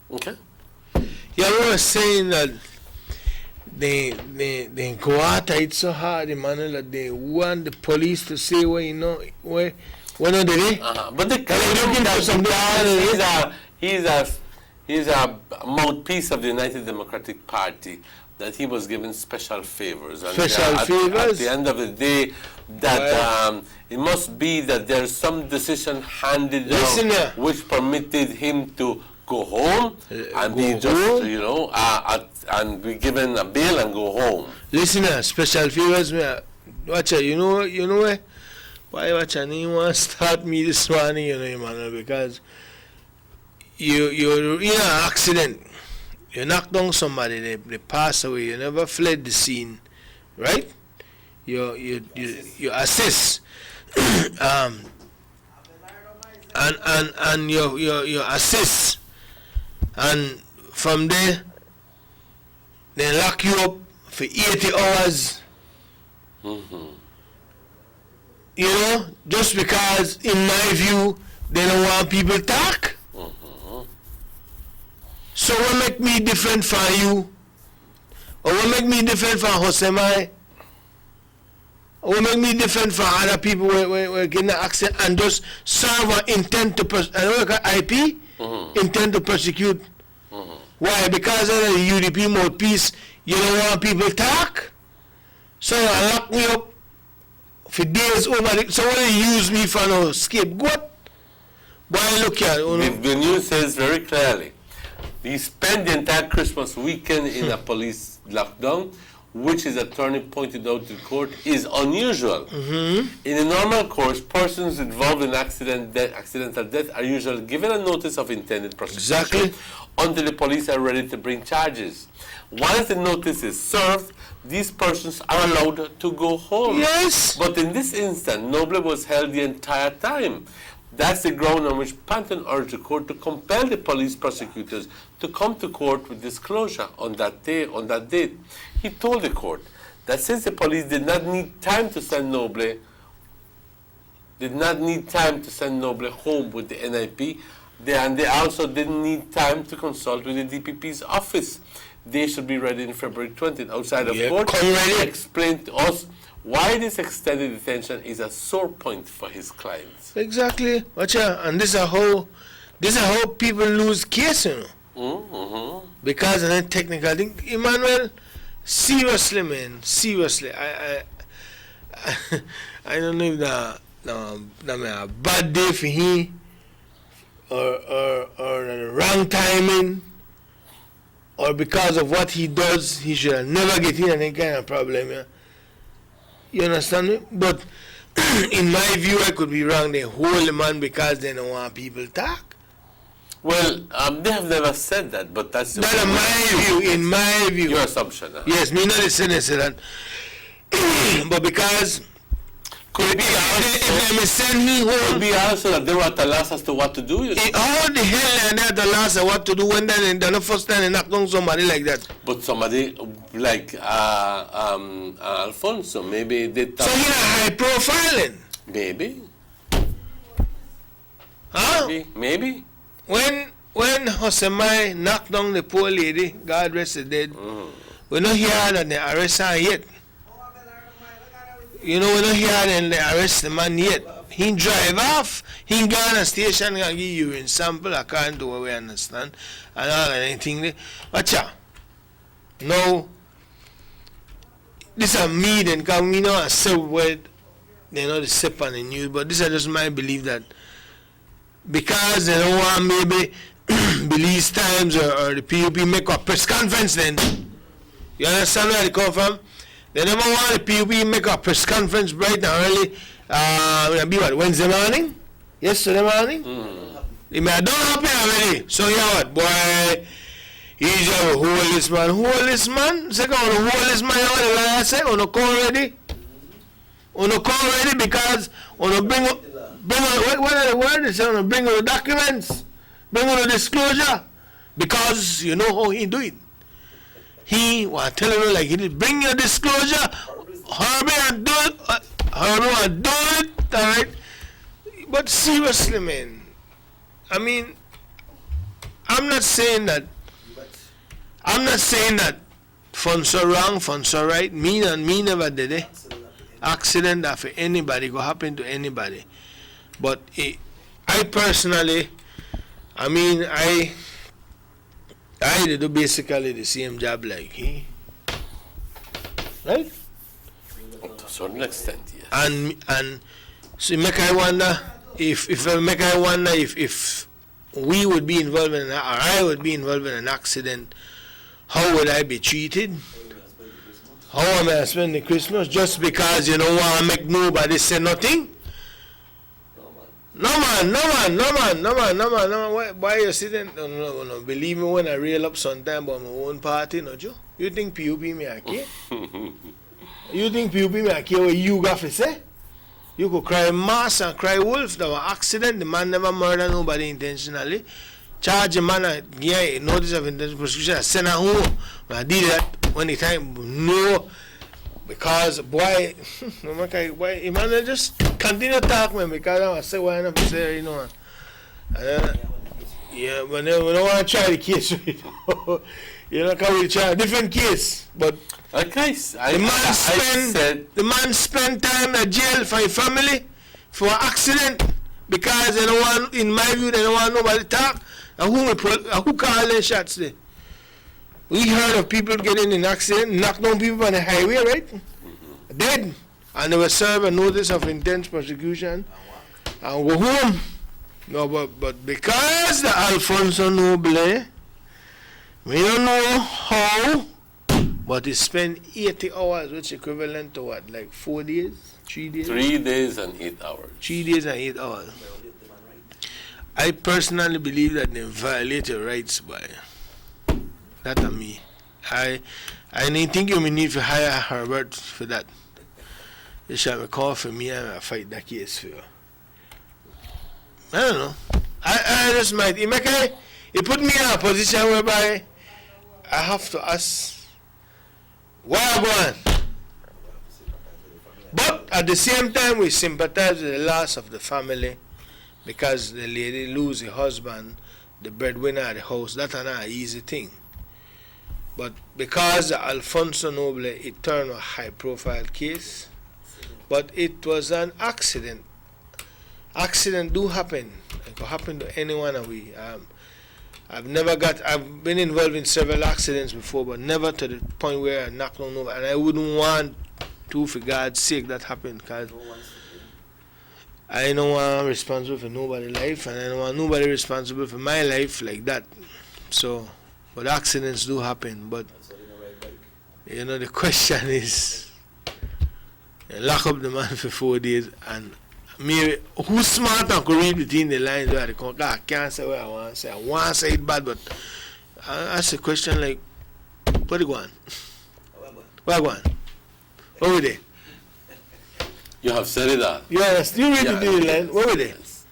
¿ok? Yeah, we were saying that they go after it so hard, Emmanuel, that they want the police to say where you know where are they? But they're looking for some he's a mouthpiece of the United Democratic Party, that he was given special favors. And at the end of the day, that it must be that there's some decision handed down which permitted him to go home and be just, you know, and be given a bail and go home. Listen, special favors, watch it, you know where? Why watch it? You want to start me this morning, you know, Emmanuel, because you're in an accident. You knock down somebody, they pass away, you never fled the scene, right? You assist. And you assist. And from there, they lock you up for 80 hours. Mm-hmm. You know, just because, in my view, they don't want people to talk. Mm-hmm. So what make me different from you? Or what make me different from Josemai? Or what make me different from other people who getting access and just serve an intent to IP? Mm-hmm. Intend to persecute. Mm-hmm. Why? Because of the UDP mouthpiece, you don't want people to talk. So you lock me up for days over. So what do you use me for no scapegoat? Why look here? The news says very clearly, he spent the entire Christmas weekend in a police lockdown, which his attorney pointed out to the court is unusual. Mm-hmm. In a normal course, persons involved in accidental death are usually given a notice of intended prosecution until the police are ready to bring charges. Once the notice is served, these persons are allowed to go home. Yes. But in this instance, Noble was held the entire time. That's the ground on which Panton urged the court to compel the police prosecutors to come to court with disclosure on that date. He told the court that since the police did not need time to send Noble, did not need time to send Noble home with the NIP, and they also didn't need time to consult with the DPP's office. They should be ready in February 20th outside of court. Explain to us why this extended detention is a sore point for his clients. Exactly. And this is how people lose case, you know. Mm-hmm. Because of that technical thing. Emmanuel, seriously, man, seriously, I don't know if that a bad day for him or the wrong timing, or because of what he does, he should never get in any kind of problem. Yeah? You understand me? But in my view, I could be wrong. They hold the man because they don't want people to talk. Well, they have never said that, but that's in my view. Your assumption. Yes, me not listen to that. But because could be if they send me home, could be also that they were at a loss as to what to do. You know? How the hell are they at a loss of what to do when they're the first time they knock down somebody like that? But somebody like Alfonso, maybe they thought. So he's high profiling. Maybe. Huh? Maybe. When Josemai knocked down the poor lady, God rest her dead, we don't hear that they arrest her yet. You know, we don't hear that they arrest the man yet. He drive off, he go on a station and give you a sample according to what we understand, and all that anything. Watch out. Now, this is me then, because we know a sub word, they know the sip on the news, but this is just my belief that because they don't want maybe Belize Times or the PUP make a press conference then. You understand where they come from? They never want the PUP make a press conference bright and early. Be what, Wednesday morning? Yesterday morning? It may have done happen already. So you know what, boy, he's a hold this man. Hold this man? Second, hold this man, what the lawyer say? On the call ready? On the call ready because on the bring up what are the words? Bring the documents, bring the disclosure, because you know how he do it. He was telling you like he did. Bring your disclosure, Harvey and do it. Harvey and do it, all right. But seriously, man, I mean, I'm not saying that funds are wrong, funds are right. Me never did it. Accident that for anybody go happen to anybody. But I personally, I mean, I do basically the same job like he, right? To a certain extent, yes. And so make I wonder if we would be involved in, or I would be involved in an accident, how would I be treated? How am I spending Christmas just because you don't want to make nobody say nothing? No man. Why you sitting? No. Believe me when I reel up sometime about my own party, no Joe. You think PUP me a care? You think PUP me a care what you got to say? You could cry mass and cry wolf. There was accident. The man never murdered nobody intentionally. Charge a man and get notice of intentional prosecution and send her home. When I did that, when the time, no. Because, boy, Emmanuel, just continue to talk, man, because I was saying, why I'm say, you know. Yeah, when they don't want to try the case, you know, because we try a different case. But okay, the man spent time in jail for his family for an accident because they don't want, in my view, they don't want nobody to talk. And who call the shots there? We heard of people getting in an accident, knock down people on the highway, right? Dead. And they were served a notice of intense prosecution and go home. No, but because the Alfonso Noble, we don't know how, but he spent 80 hours, which is equivalent to what, like 4 days? 3 days? 3 days and 8 hours. 3 days and 8 hours. I personally believe that they violated rights by that and me. I didn't think you may need to hire Herbert for that. They shall call for me and I fight that case for you. I don't know. I just might. It put me in a position whereby I have to ask, where I going? But at the same time, we sympathize with the loss of the family because the lady lose her husband, the breadwinner at the house. That's not an easy thing. But because Alfonso Noble, it turned a high-profile case, but it was an accident. Accident do happen. It could happen to anyone of we. I've been involved in several accidents before, but never to the point where I knocked on over. And I wouldn't want to, for God's sake, that happen, because I don't want responsible for nobody's life, and I don't want nobody responsible for my life like that. So, but accidents do happen. But the question is, lock up the man for 4 days, and maybe who's smart and could read between the lines where I can't say what I want to say. I want to say it bad, but I ask a question like, what are you going? Where are you going? Over there. You have said it all. Yes, you read between the lines. Over there. Yes.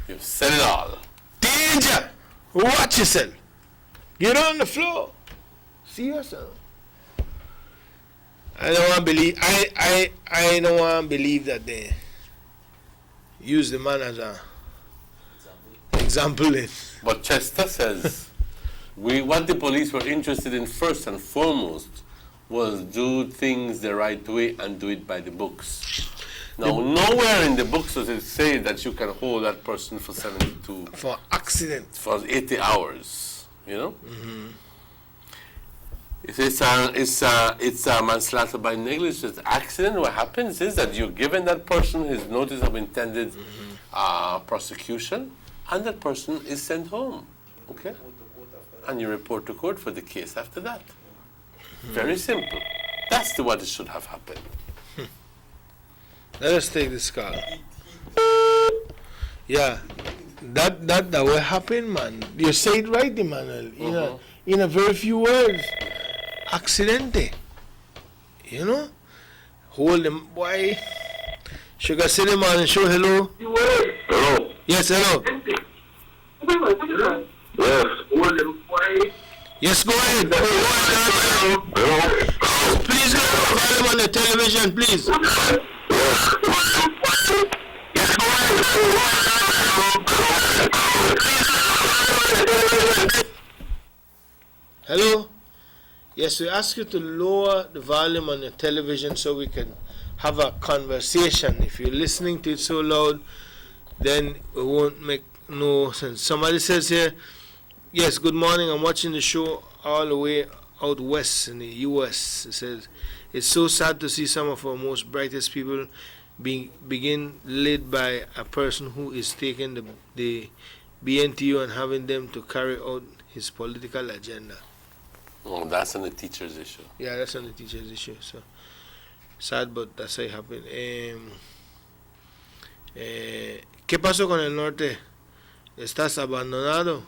You've said it all. Danger! Watch yourself. Get on the floor. See yourself. I don't want to believe. I don't want to believe that they use the man as a example. But Chester says, what the police were interested in first and foremost was do things the right way and do it by the books. Now, nowhere in the books does it say that you can hold that person for 72 for accident for 80 hours. Mm-hmm. It's a manslaughter by negligence. Accident. What happens is that you're giving that person his notice of intended prosecution, and that person is sent home. Okay, and you report to court for the case after that. Very simple. That's what it should have happened. Let us take this call. Yeah, that will happen, man. You say it right, Emmanuel. In a very few words. Accidente. Hold them, boy. Sugar City man and show hello. Hello. Yes, hello. Yes, hold them, boy. Yes, go ahead. Hello. Please go volume on the television, please. Hello? Yes, we ask you to lower the volume on your television so we can have a conversation. If you're listening to it so loud, then it won't make no sense. Somebody says here, yes, good morning, I'm watching the show all the way out west in the U.S. It says, it's so sad to see some of our most brightest people begin led by a person who is taking the BNTU and having them to carry out his political agenda. Oh, that's on the teacher's issue. Yeah, that's on the teacher's issue. So sad, but that's how it happened. ¿Qué pasó con el norte? ¿Estás abandonado?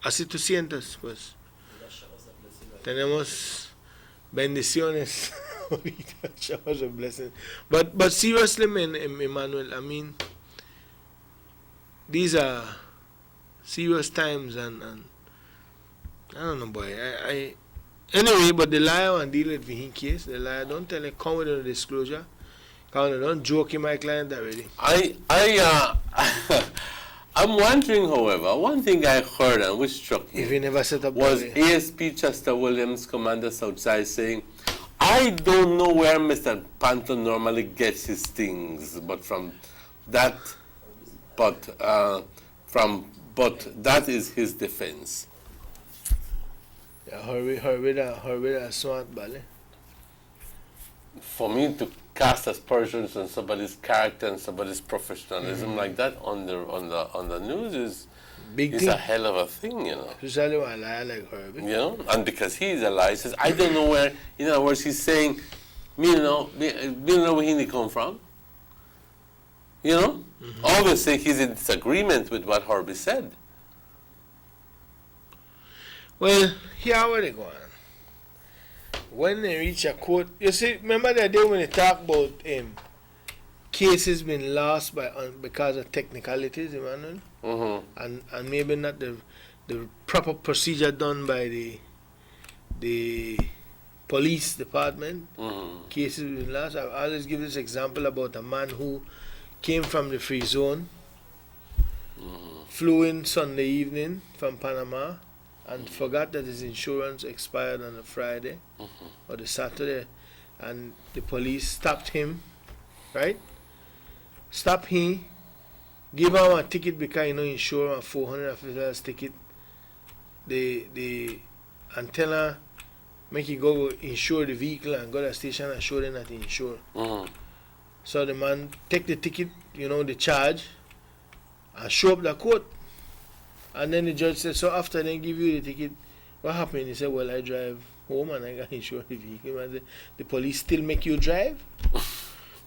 Así tú sientes, pues. Tenemos bendiciones. Showers of blessings. But seriously, man, Emmanuel, I mean, these are serious times, and I don't know, boy. Anyway, but the liar and deal with his case. The liar don't tell him, come with a disclosure. Don't joke in my client already. I'm wondering, however, one thing I heard and which struck me if he never set up was ASP Chester Williams, Commander Southside, saying, I don't know where Mr. Panton normally gets his things, but that is his defense. Yeah, her smart ballet. For me to cast aspersions on somebody's character and somebody's professionalism like that on the news is a hell of a thing, Especially when a liar like her. And because he's a liar, he says, I don't know where. In other words, he's saying, me don't know where he come from. Obviously, he's in disagreement with what Herbie said. Well, here where they going. When they reach a court, you see, remember that day when they talk about cases being lost because of technicalities, Emmanuel? And maybe not the proper procedure done by the police department, cases been lost. I always give this example about a man who came from the free zone, flew in Sunday evening from Panama, and forgot that his insurance expired on a Friday or the Saturday, and the police stopped him, right? Stop him, give him a ticket because you know insure a $450 ticket. The antenna make you go insure the vehicle and go to the station and show them that he insure. So the man take the ticket, you know, the charge, and show up the court. And then the judge said, so after they give you the ticket, what happened? He said, well, I drive home and I got insure the vehicle. And the police still make you drive?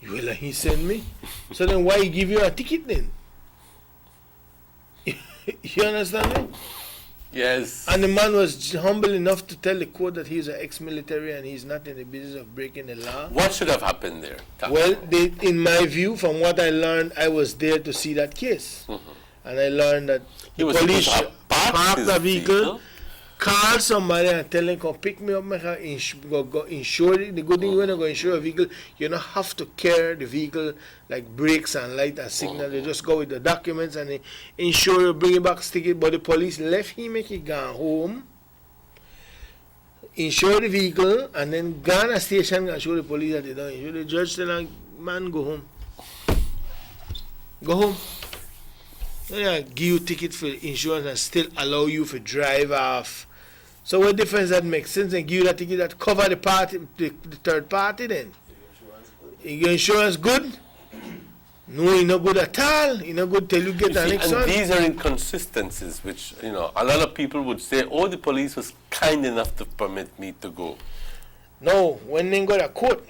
Well, he sent me. So then why he give you a ticket then? You understand me? Yes. And the man was humble enough to tell the court that he's an ex-military and he's not in the business of breaking the law. What should have happened there? Well, in my view, from what I learned, I was there to see that case. And I learned that the police park the vehicle, call somebody and tell them, come pick me up, go insure it. The good thing when you go insure a vehicle, you don't have to carry the vehicle like brakes and light and signal. You just go with the documents and the insurer bring it back, stick it. But the police left him, make it go home, insure the vehicle, and then go to the station and show the police that they don't insure. The judge tell man, go home. Go home. Yeah, give you ticket for insurance and still allow you to drive off. So what difference that makes sense and give you that ticket that cover the party, the third party then? Your insurance good? No, it's not good at all. It's not good till you get the next one. And these are inconsistencies which, you know, a lot of people would say, oh, the police was kind enough to permit me to go. No, when they go to court,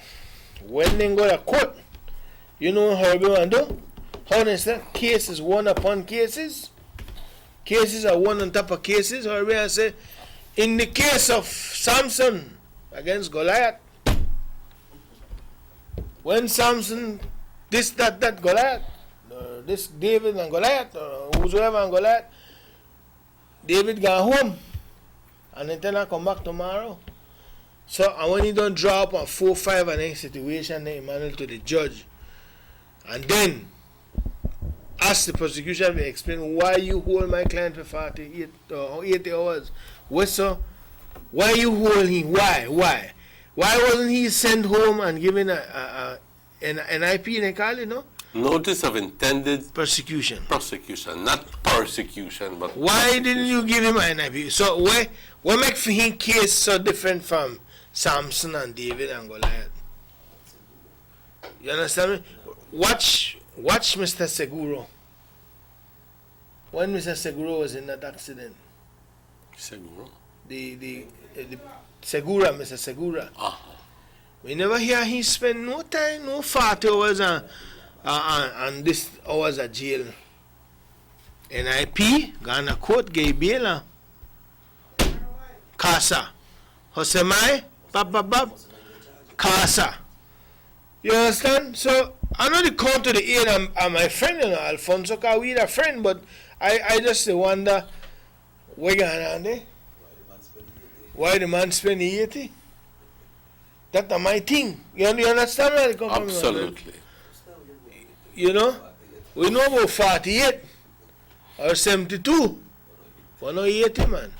you know how they want to do? How they say cases one upon cases? Cases are one on top of cases. Or we say, in the case of Samson against Goliath, when Samson, this, that, Goliath, this David and Goliath, or whosoever and Goliath, David got home, and then I come back tomorrow. So, and when he don't draw up a 4-5 and any situation, then Emmanuel to the judge, and then ask the prosecution to explain why you hold my client for 48 or 80 hours. Why you hold him? Why? Why wasn't he sent home and given an NIP, they call it, no? Notice of intended prosecution, not persecution, but why didn't you give him an NIP? So what makes his case so different from Samson and David and Goliath? You understand me? Watch Mr. Seguro. When Mr. Seguro was in that accident. Seguro? The Segura, Mr. Segura. We never hear he spend no time, no 40 hours and this hours at jail. NIP, Ghana court, gave bail. Casa. Hosemai, Bab, Casa. You understand? So, I know they come to the aid of my friend, you know, Alfonso, because we're a friend, but I just wonder, where going on there? Why the man spend 80? That's my thing. You understand where I come from? Absolutely. You know? We know about 48 or 72. But no 80, man.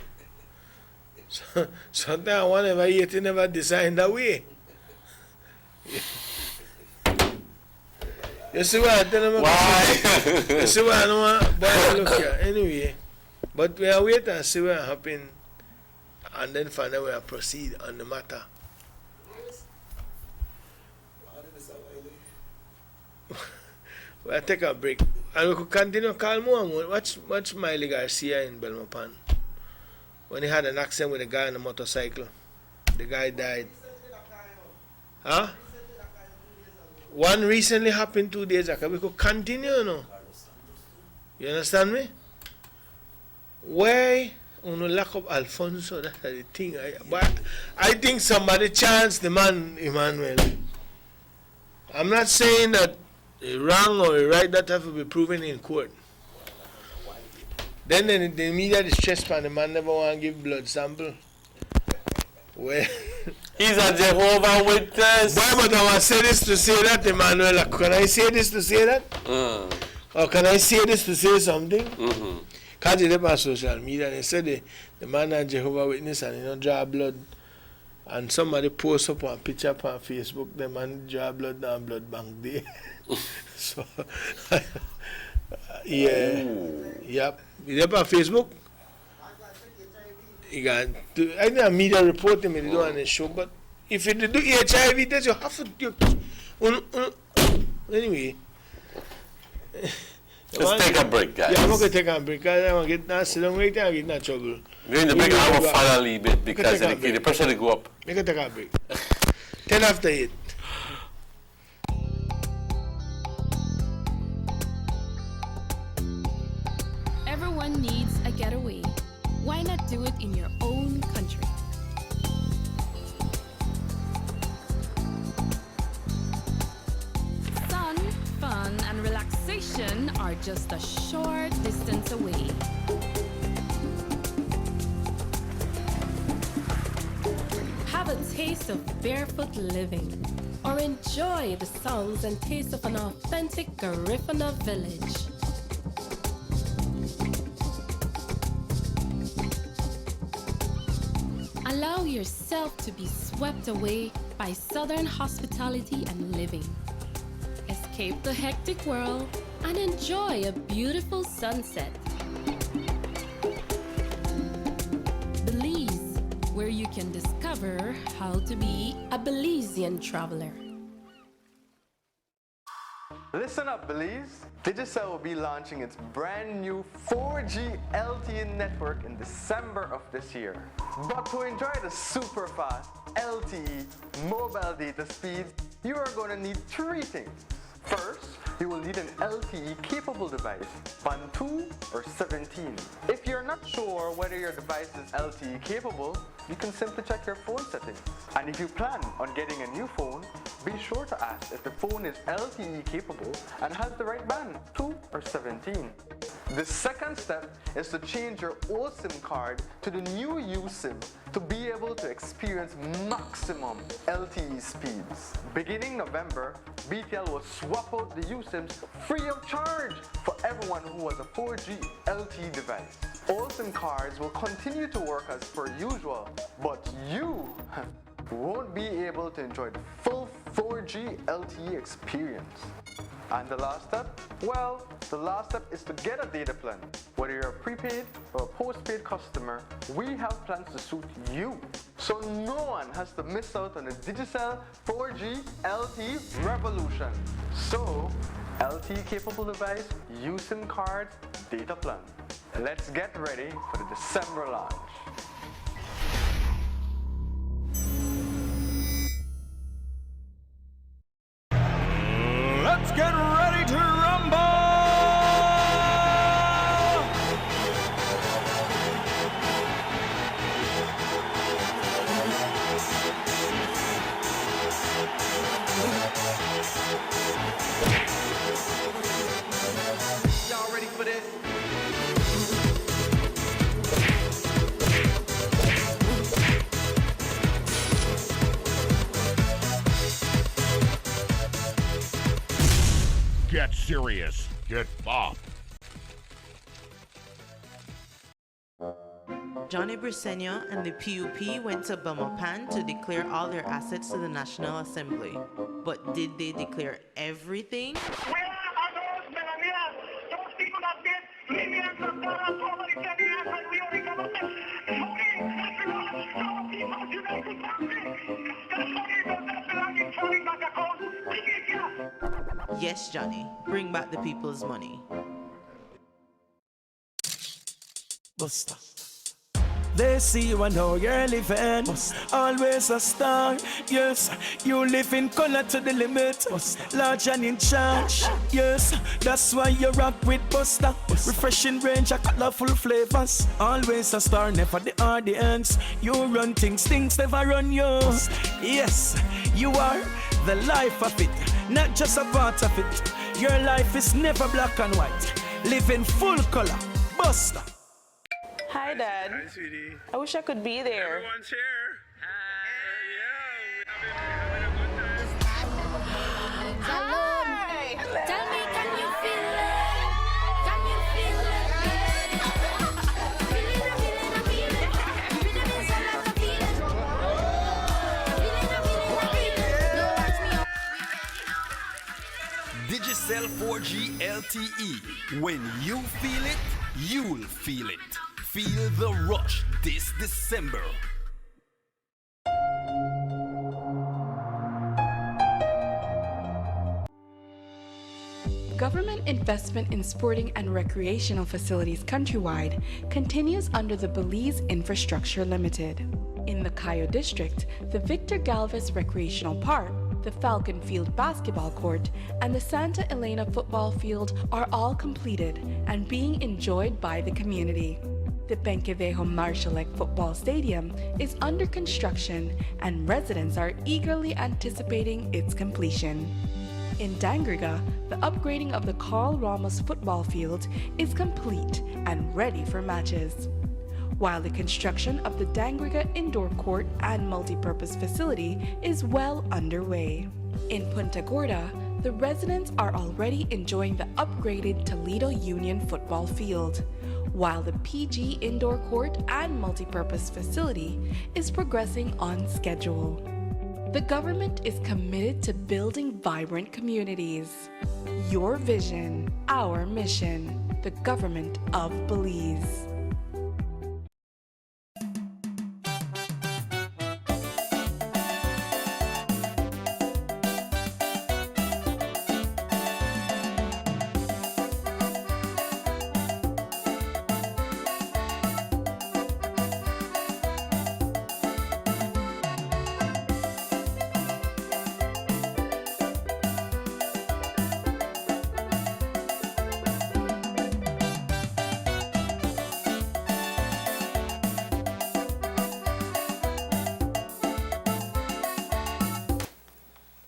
So, sometimes whenever 80 never design that way. You see what I tell them? Why? You see what I know? But look here. Anyway, but we are waiting and see what happen, and then find out where I proceed on the matter. We'll take a break. And we could continue call more. Watch Miley Garcia in Belmopan. When he had an accident with a guy on a motorcycle. The guy died. Huh? One recently happened 2 days ago. We could continue, you know. You understand me? Why no lack of Alfonso? That's the thing. I think somebody chanced the man, Emmanuel. I'm not saying that wrong or right that have to be proven in court. Then the media is stressed and the man never want to give blood sample. Well, He's a Jehovah Witness. Boy, but I want to say this to say that, Emmanuel. Can I say this to say that? Or can I say this to say something? Because they on social media and they say the man is Jehovah Witness and he don't draw blood. And somebody post up one picture on Facebook, the man draw blood down blood bank day. So, yeah. Yep. Is that on Facebook? You got to, I think a media report him, they do on the show, but if you do HIV test, you have to do. Anyway. Let's take a break, guys. Yeah, I'm going to take a break because I want to get not sit down right there and get in trouble. We're in the break hour finally bit because the pressure to go up. We can take a break. 10 after 8. Everyone needs a getaway. Why not do it in your own country? Sun, fun, and relaxation are just a short distance away. Have a taste of barefoot living, or enjoy the sounds and taste of an authentic Garifuna village. Allow yourself to be swept away by Southern hospitality and living. Escape the hectic world and enjoy a beautiful sunset. Belize, where you can discover how to be a Belizean traveler. Listen up, Belize. Digicel will be launching its brand new 4G LTE network in December of this year. But to enjoy the super fast LTE mobile data speeds, you are going to need 3 things. First, you will need an LTE capable device, band 2 or 17. If you're not sure whether your device is LTE capable, you can simply check your phone settings. And if you plan on getting a new phone, be sure to ask if the phone is LTE capable and has the right band, 2 or 17. The second step is to change your old SIM card to the new USIM to be able to experience maximum LTE speeds. Beginning November, BTL will swap out the USIMs free of charge for everyone who has a 4G LTE device. All SIM cards will continue to work as per usual, but you won't be able to enjoy the full 4G LTE experience. And the last step? Well, the last step is to get a data plan. Whether you're a prepaid or a postpaid customer, we have plans to suit you. So no one has to miss out on the Digicel 4G LTE revolution. So, LTE capable device, USIM card, data plan. Let's get ready for the December launch. Let's get ready to rumble! Y'all ready for this? Get serious. Get bopped. Johnny Briseño and the PUP went to Belmopan to declare all their assets to the National Assembly. But did they declare everything? Yes, Johnny. Bring back the people's money. Buster. They see you and how you're living. Always a star. Yes, you live in color to the limit. Large and in charge. Yes, that's why you rock with Buster. Refreshing range of colorful flavors. Always a star, never the audience. You run things never run you. Yes, you are the life of it, not just a part of it. Your life is never black and white. Live in full color. Buster. Hi, Dad. Hi, sweetie. I wish I could be there. Everyone's here. 4G LTE. When you feel it, you'll feel it. Feel the rush this December. Government investment in sporting and recreational facilities countrywide continues under the Belize Infrastructure Limited. In the Cayo District, the Victor Galvez Recreational Park, the Falcon Field basketball court, and the Santa Elena football field are all completed and being enjoyed by the community. The Penquevejo Marshallek Football Stadium is under construction and residents are eagerly anticipating its completion. In Dangriga, the upgrading of the Carl Ramos football field is complete and ready for matches, while the construction of the Dangriga indoor court and multipurpose facility is well underway. In Punta Gorda, the residents are already enjoying the upgraded Toledo Union football field, while the PG indoor court and multipurpose facility is progressing on schedule. The government is committed to building vibrant communities. Your vision, our mission, the government of Belize.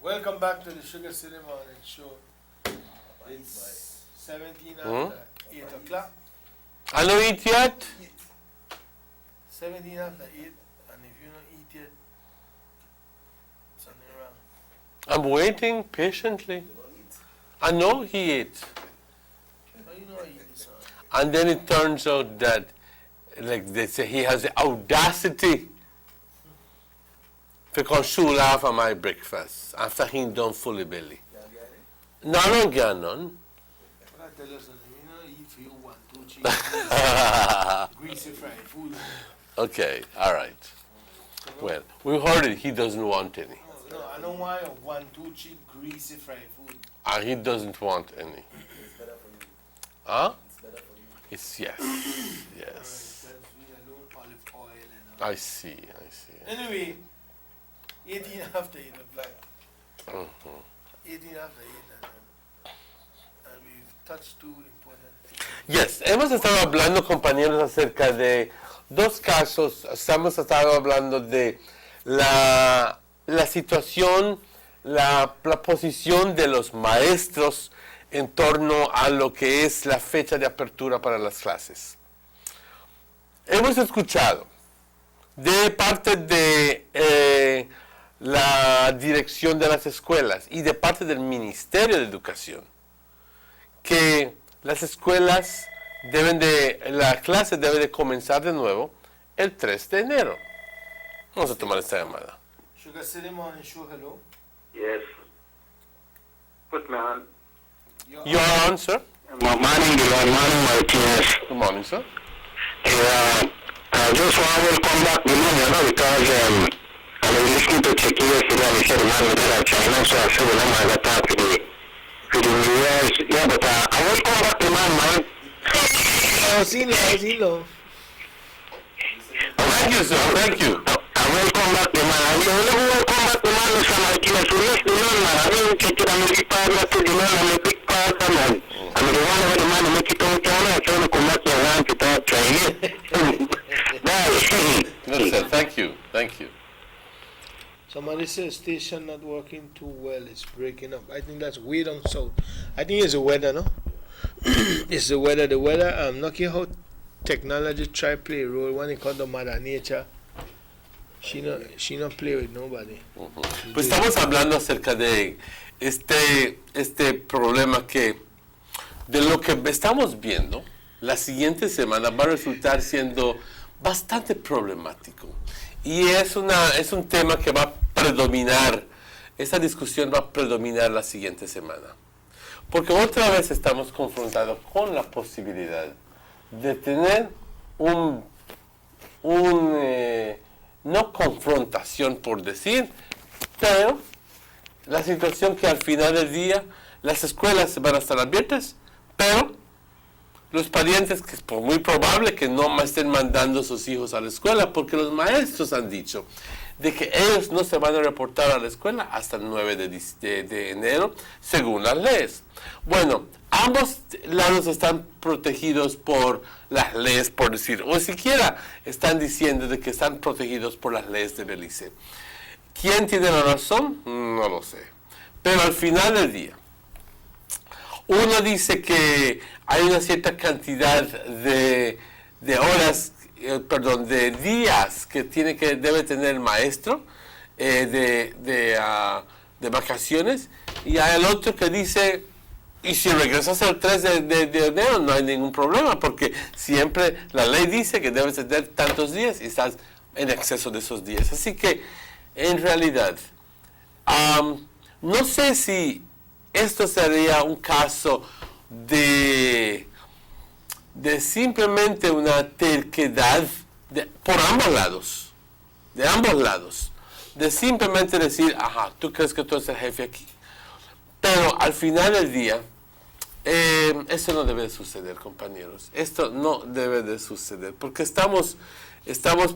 Welcome back to the Sugar City Morning Show. It's 17 after 8 o'clock. I don't eat yet? 17 after 8, and if you don't eat yet, something wrong. I'm waiting patiently. I know he ate. How you know I eat this one? And then it turns out that, like they say, he has the audacity to consume half of my breakfast after he done fully belly. No, I don't get none. I tell you something, you know, eat for you 1, 2 cheese, greasy fried food. Okay, all right. Well, we heard it. He doesn't want any. No, I don't want 1, 2 cheap greasy fried food. And he doesn't want any. It's better for you. Huh? It's better for you. It's yes, yes. Olive oil and all. I see. Anyway, 18 after 8 o'clock. 18 after 8, and we've touched 2 important things. Yes, hemos estado hablando, compañeros, acerca de 2 casos. Hemos estado hablando de la situación, la posición de los maestros en torno a lo que es la fecha de apertura para las clases. Hemos escuchado de parte de la dirección de las escuelas y de parte del Ministerio de Educación que las escuelas la clase debe de comenzar de nuevo el 3 de enero. Vamos a tomar esta llamada. Sugar City Morning Show, hello. Yes. Put me on. Your answer. Good morning, Martinez. Good morning, sir. I just want to come back because I was listening to Checky yesterday and he said, man, we got China, so I said, well, I got talk to the US. Yeah, but I will come back to man. Thank you, sir. Thank you. I will come back to man. I will come back to man, Mr. Martinez. So yes, the man, I will take it and make part to the man, I'm a big part of man. I'm the one where the man make it on China, I try to come back to want to talk China. Good, sir. Thank you. Thank you. Somebody says station not working too well, it's breaking up. I think that's way down south. I think it's the weather, no? It's the weather. The weather, not care how technology try play a role when it comes to Mother Nature. She not play with nobody. Pues estamos hablando acerca de este problema que de lo que estamos viendo la siguiente semana va a resultar siendo bastante problemático. Y es un tema que va a predominar, esa discusión va a predominar la siguiente semana. Porque otra vez estamos confrontados con la posibilidad de tener no confrontación por decir, pero la situación que al final del día las escuelas van a estar abiertas, pero los parientes, que es muy probable que no estén mandando a sus hijos a la escuela, porque los maestros han dicho de que ellos no se van a reportar a la escuela hasta el 9 de enero, según las leyes. Bueno, ambos lados están protegidos por las leyes, por decir, o siquiera están diciendo de que están protegidos por las leyes de Belice. ¿Quién tiene la razón? No lo sé. Pero al final del día, uno dice que hay una cierta cantidad de horas, de días que debe tener el maestro de vacaciones, y hay el otro que dice, y si regresas el 3 de enero no hay ningún problema, porque siempre la ley dice que debes tener tantos días y estás en exceso de esos días. Así que, en realidad, no sé si esto sería un caso de simplemente una terquedad por ambos lados, de ambos lados, de simplemente decir, ajá, tú crees que tú eres el jefe aquí. Pero al final del día, esto no debe de suceder, compañeros. Esto no debe de suceder, porque estamos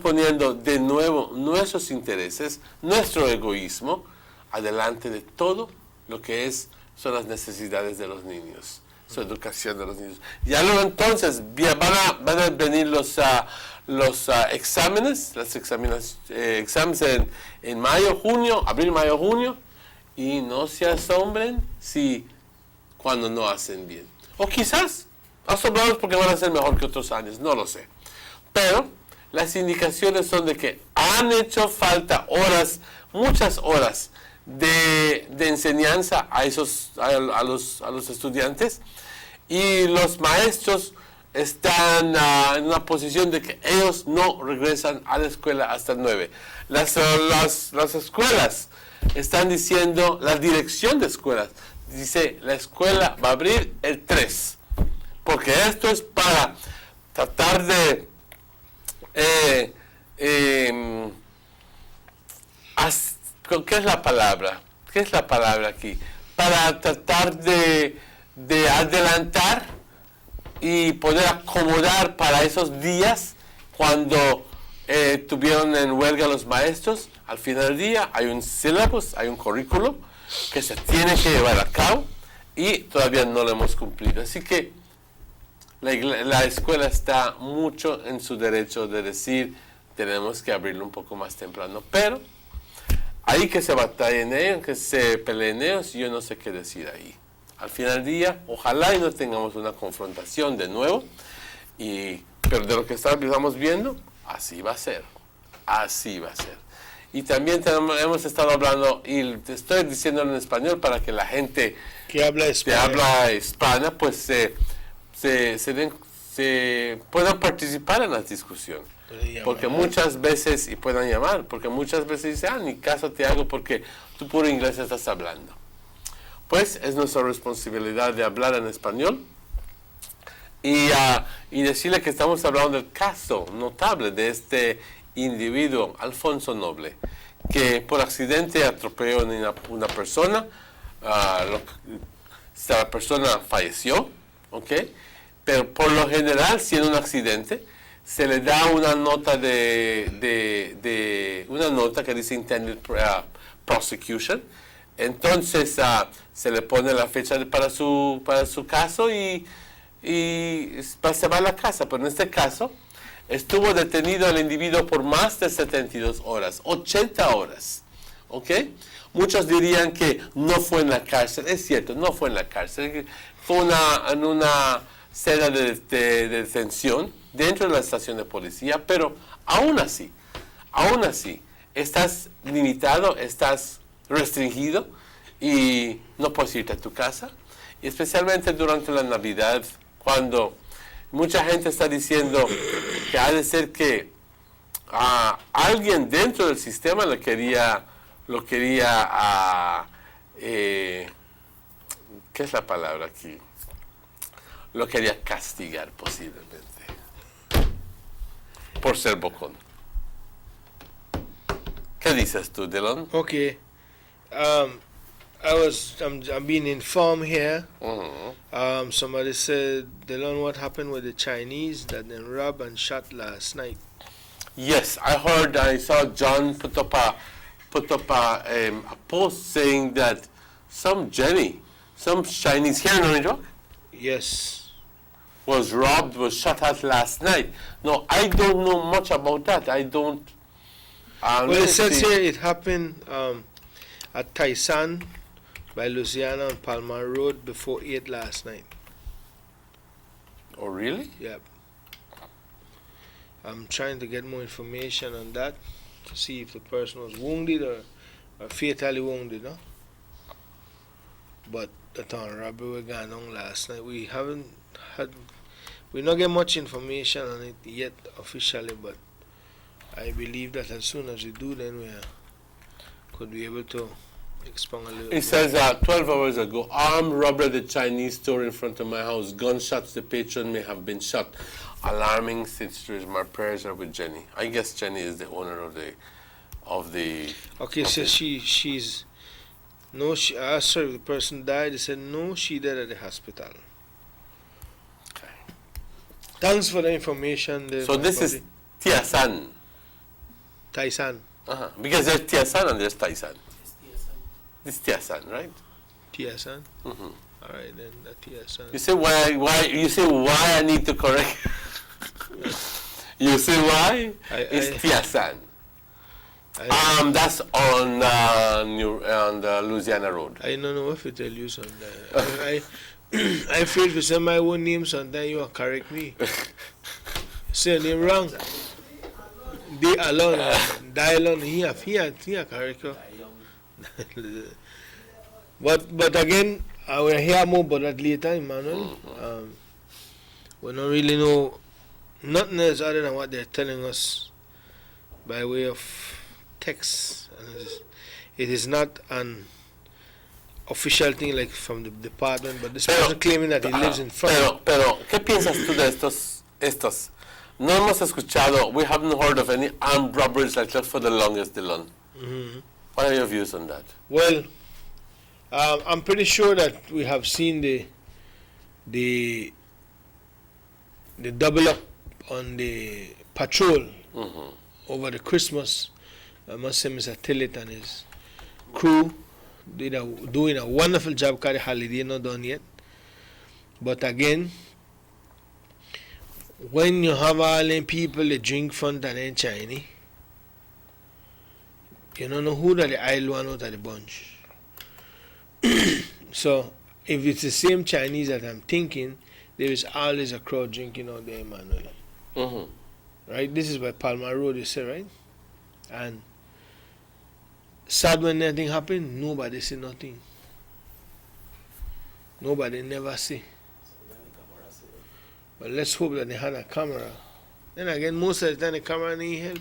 poniendo de nuevo nuestros intereses, nuestro egoísmo, adelante de todo lo que son las necesidades de los niños, su educación de los niños. Ya luego entonces van a venir los exámenes, exámenes en abril, mayo, junio, y no se asombren cuando no hacen bien. O quizás asombrados porque van a ser mejor que otros años, no lo sé. Pero las indicaciones son de que han hecho falta muchas horas de enseñanza a los estudiantes, y los maestros están en una posición de que ellos no regresan a la escuela hasta el 9. Las escuelas están diciendo, la dirección de escuelas dice, la escuela va a abrir el 3, porque esto es para tratar de ¿qué es la palabra? ¿Qué es la palabra aquí? Para tratar de adelantar y poder acomodar para esos días cuando tuvieron en huelga los maestros. Al final del día hay un syllabus, hay un currículo que se tiene que llevar a cabo y todavía no lo hemos cumplido. Así que la escuela está mucho en su derecho de decir, tenemos que abrirlo un poco más temprano, pero ahí que se batallen ellos, que se peleen ellos, yo no sé qué decir ahí. Al final del día, ojalá y no tengamos una confrontación de nuevo, pero de lo que estamos viendo, así va a ser. Así va a ser. Y también hemos estado hablando, y te estoy diciendo en español para que la gente que habla hispana, pues se puedan participar en la discusión. Porque muchas veces, y puedan llamar, porque muchas veces dicen, ni caso te hago porque tú puro inglés estás hablando. Pues es nuestra responsabilidad de hablar en español y decirle que estamos hablando del caso notable de este individuo, Alfonso Noble, que por accidente atropelló a una persona, esta persona falleció, ¿ok? Pero por lo general, si en un accidente, se le da una nota una nota que dice intended prosecution. Entonces se le pone la fecha para su caso y se va a la casa. Pero en este caso estuvo detenido el individuo por más de 72 horas, 80 horas. ¿Ok? Muchos dirían que no fue en la cárcel. Es cierto, no fue en la cárcel. Fue en una celda de detención dentro de la estación de policía, pero aún así, estás limitado, estás restringido y no puedes irte a tu casa, y especialmente durante la Navidad, cuando mucha gente está diciendo que ha de ser que alguien dentro del sistema lo quería ¿qué es la palabra aquí? Lo quería castigar posiblemente por ser bocón. ¿Qué dices tú, Dylan? Okay. I'm being informed here. Somebody said, Dylan, what happened with the Chinese that they robbed and shot last night? Yes, I saw John put up a post saying that some Chinese here in Orange Walk, Yes. was shot at last night. No, I don't know much about that. I don't. Well, it says here it happened at Taisan by Louisiana on Palmer Road before 8 last night. Oh, really? Yep. I'm trying to get more information on that to see if the person was wounded or fatally wounded, no? But the town robbery we got on last night. We not get much information on it yet officially, but I believe that as soon as we do, then we could be able to expound a little It bit. says 12 hours ago, armed robbery at the Chinese store in front of my house. Gunshots, the patron may have been shot. Alarming situation. My prayers are with Jenny. I guess Jenny is the owner of the. Okay, so she's no. She asked her if the person died. They said no, she died at the hospital. Okay. Thanks for the information. There, So this is Tiasan. Taisan. Because there's Tiasan and there's Taisan. This is Tiasan, right? Tiasan. Mm-hmm. All right, then the Tiasan. You say why I need to correct. You say why? It's Tiasan. That's on Louisiana Road. I don't know if I tell you something. I feel to say my own name sometimes you will correct me. Say your name wrong. They alone, die alone. Here, correct you. But again, I will hear more about that later, Emmanuel. We don't really know nothing else other than what they're telling us by way of text. And it is not an official thing like from the department, but this person claiming that he lives in front. Pero, ¿qué piensas tú de estos? No hemos escuchado, we haven't heard of any armed robberies like that for the longest, Dylan. What are your views on that? Well, I'm pretty sure that we have seen the double up on the patrol over the Christmas. I must say Mr. Tillett and his crew doing a wonderful job because the holiday not done yet. But again, when you have all them people that drink Fanta and Chinese, you don't know who that the idle one out of the bunch. So if it's the same Chinese that I'm thinking, there is always a crowd drinking out there, Emmanuel. Right? This is by Palmer Road, you say, right? And sad when anything happen, nobody see nothing. Nobody never see. But let's hope that they had a camera. Then again, most of the time the camera need help.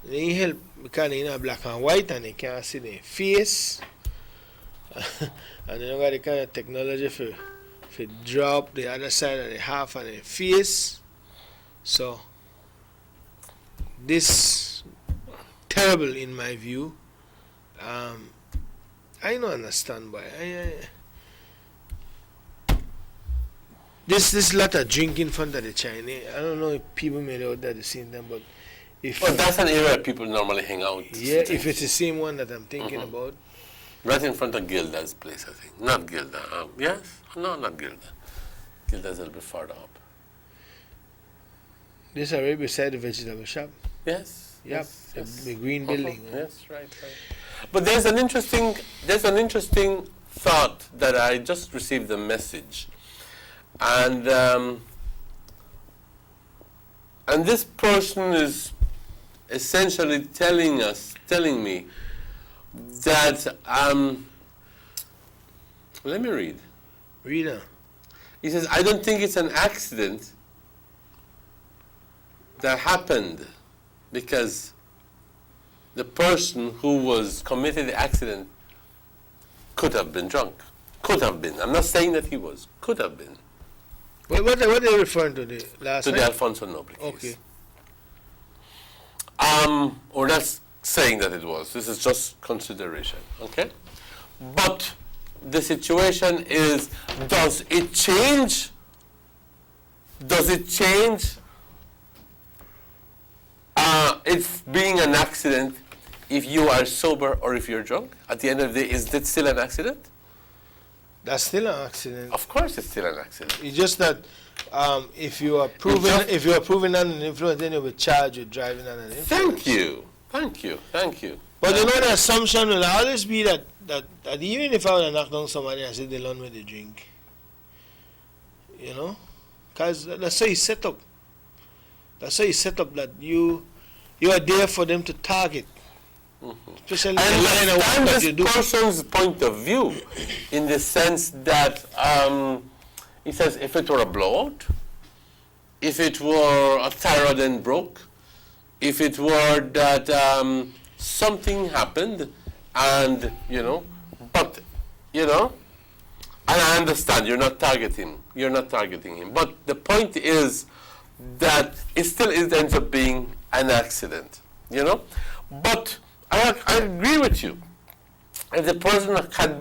They need help because they in black and white and they can't see their face. And they don't got the kind of technology for drop the other side of the half of their face. So this terrible in my view. I don't understand why. This lot of drinking fun that the Chinese. I don't know if people made out that the same time, but if that's an area people normally hang out. Yeah, if it's the same one that I'm thinking about. Right in front of Gilda's place, I think. Not Gilda. Yes? No, not Gilda. Gilda's a little bit farther up. This is right beside the vegetable shop. Yes. Yep. Yes. The green building. Yes, right. But there's an interesting thought that I just received a message. And this person is essentially telling me that let me read. Read on. He says, I don't think it's an accident that happened because the person who was committed the accident could have been drunk. Could have been. I'm not saying that he was. Could have been. What are you referring to? The last To night? the Alfonso Noble case. Okay. We're not saying that it was. This is just consideration, okay? But the situation is, does it change? Does it change it being an accident if you are sober or if you're drunk? At the end of the day, is that still an accident? That's still an accident. Of course it's still an accident. It's just that if you are proven under an influence, then you'll be charged with driving under an influence. Thank you. Thank you. Thank you. But you know, the assumption will always be that even if I would knock down somebody and say they learn with the drink, you know, because that's how you set up. That's how you set up that you are there for them to target. Especially I the line of work that you understand do. this person's point of view in the sense that he says if it were a blowout, if it were a tire then broke, if it were that something happened and, you know, but, you know, and I understand you're not targeting him. But the point is that it ends up being an accident, you know. But I agree with you. If the person can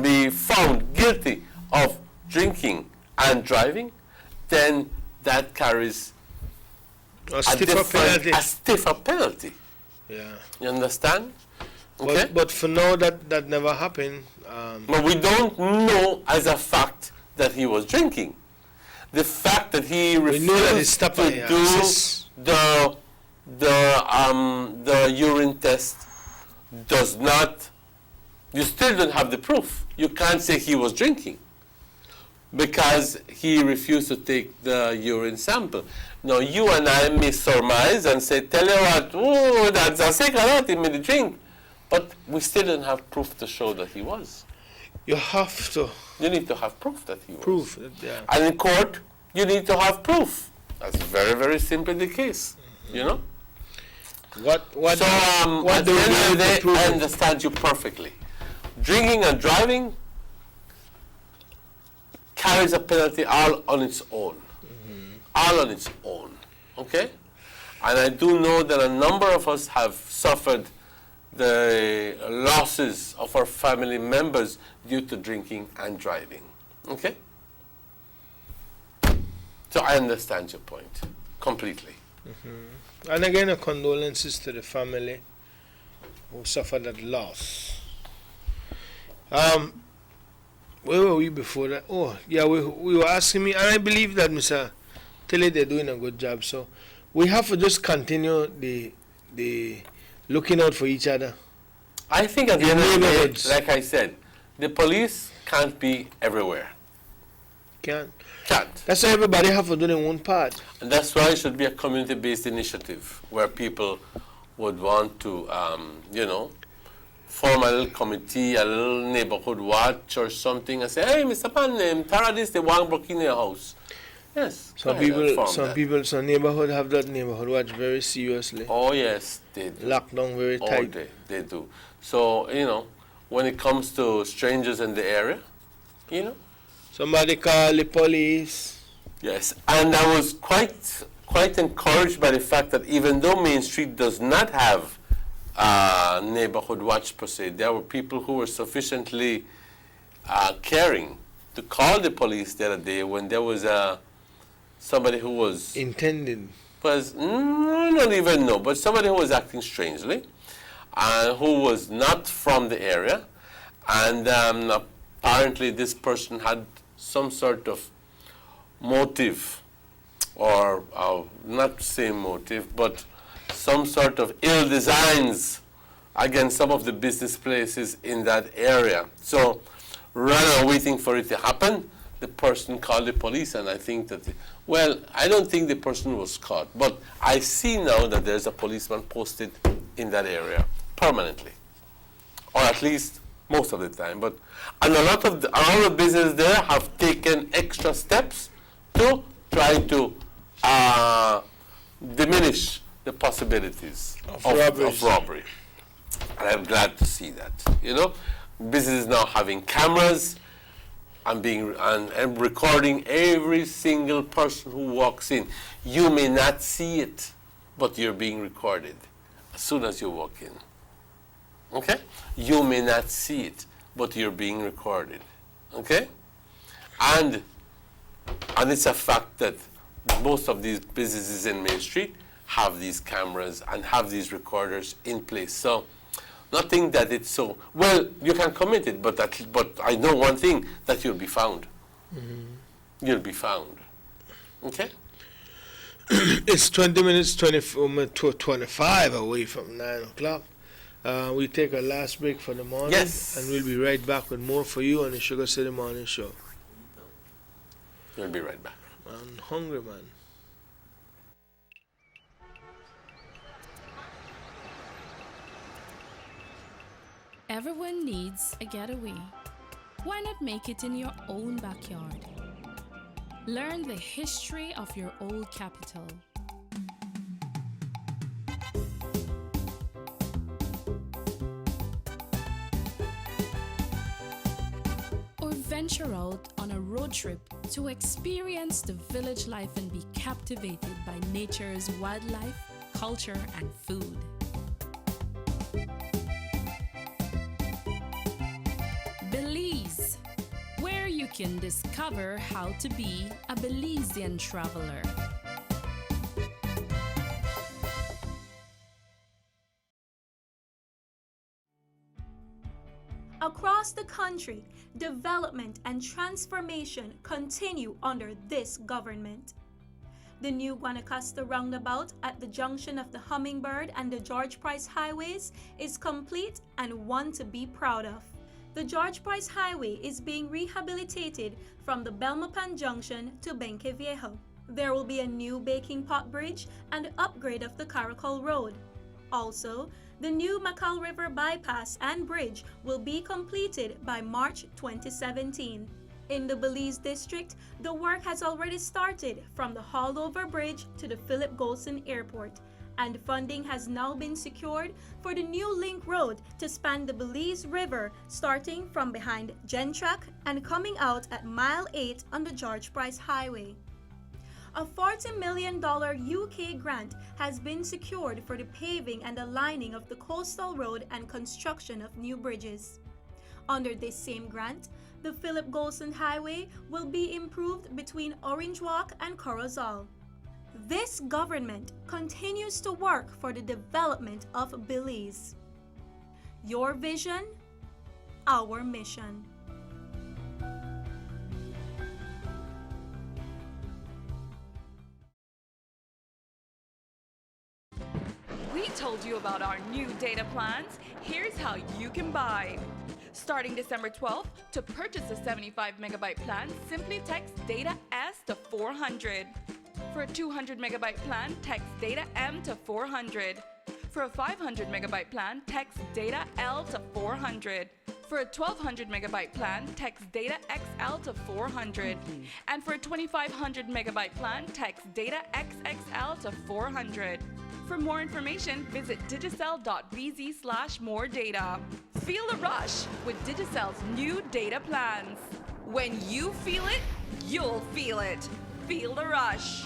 be found guilty of drinking and driving, then that carries a stiffer penalty. Yeah. You understand? Okay. But for now, that never happened. But we don't know as a fact that he was drinking. The fact that he refused to do the urine test does not. You still don't have the proof. You can't say he was drinking because he refused to take the urine sample. Now you and I may surmise and say, tell you what, oh, that's a cigarette, he made a drink. But we still don't have proof to show that he was. You have to. You need to have proof that he was. Proof, yeah. And in court, you need to have proof. That's very, very simply the case. You know? What at the end of the day, I understand you perfectly. Drinking and driving carries a penalty all on its own. All on its own. Okay? And I do know that a number of us have suffered the losses of our family members due to drinking and driving. Okay? So I understand your point completely. And again, condolences to the family who suffered that loss. Where were we before that? Oh, yeah, we were asking me, and I believe that Mr. Tilly, they're doing a good job. So we have to just continue the looking out for each other. I think at the end of the day, like I said, the police can't be everywhere. Can't. Can't. That's why everybody have to do their own part. And that's why it should be a community-based initiative where people would want to, you know, form a little committee, a little neighborhood watch or something, and say, hey, Mr. Pan, Tara, this the one broke in your house. Yes. Some neighborhood have that neighborhood watch very seriously. Oh yes, they do. Locked down very tight. They do. So, you know, when it comes to strangers in the area, you know. Somebody call the police. Yes, and I was quite encouraged by the fact that even though Main Street does not have neighborhood watch per se, there were people who were sufficiently caring to call the police the other day when there was somebody who was not even no, but somebody who was acting strangely, and who was not from the area, and apparently this person had some sort of motive, or not same motive, but some sort of ill designs against some of the business places in that area. So rather than waiting for it to happen, the person called the police, and I think that, I don't think the person was caught, but I see now that there's a policeman posted in that area permanently, or at least most of the time. And a lot of the businesses there have taken extra steps to try to diminish the possibilities of robbery. And I'm glad to see that. You know, businesses now having cameras and recording every single person who walks in. You may not see it, but you're being recorded as soon as you walk in. Okay? You may not see it, but you're being recorded. Okay? And it's a fact that most of these businesses in Main Street have these cameras and have these recorders in place. So, nothing that it's so, well, you can commit it, but I know one thing, that you'll be found. Mm-hmm. You'll be found. Okay? It's 20 minutes, 25 away from 9 o'clock. We take our last break for the morning. Yes. And we'll be right back with more for you on the Sugar City Morning Show. We'll be right back. I'm hungry, man. Everyone needs a getaway. Why not make it in your own backyard? Learn the history of your old capital. Or venture out on a road trip to experience the village life and be captivated by nature's wildlife, culture, and food. Belize, where you can discover how to be a Belizean traveler. Across the country, development and transformation continue under this government. The new Guanacaste roundabout at the junction of the Hummingbird and the George Price highways is complete and one to be proud of. The George Price Highway is being rehabilitated from the Belmopan Junction to Benque Viejo. There will be a new baking pot bridge and upgrade of the Caracol Road. Also, the new Macal River bypass and bridge will be completed by March 2017. In the Belize district, the work has already started from the Hallover Bridge to the Philip Golson Airport, and funding has now been secured for the new link road to span the Belize River, starting from behind Gentrack and coming out at Mile 8 on the George Price Highway. A $40 million UK grant has been secured for the paving and the lining of the coastal road and construction of new bridges. Under this same grant, the Philip Golson Highway will be improved between Orange Walk and Corozal. This government continues to work for the development of Belize. Your vision, our mission. We told you about our new data plans. Here's how you can buy. Starting December 12th, to purchase a 75 megabyte plan, simply text data S to 400. For a 200 megabyte plan, text data M to 400. For a 500 megabyte plan, text data L to 400. For a 1200 megabyte plan, text data XL to 400. And for a 2500 megabyte plan, text data XXL to 400. For more information, visit digicel.bz/more data. Feel the rush with Digicel's new data plans. When you feel it, you'll feel it. Feel the rush.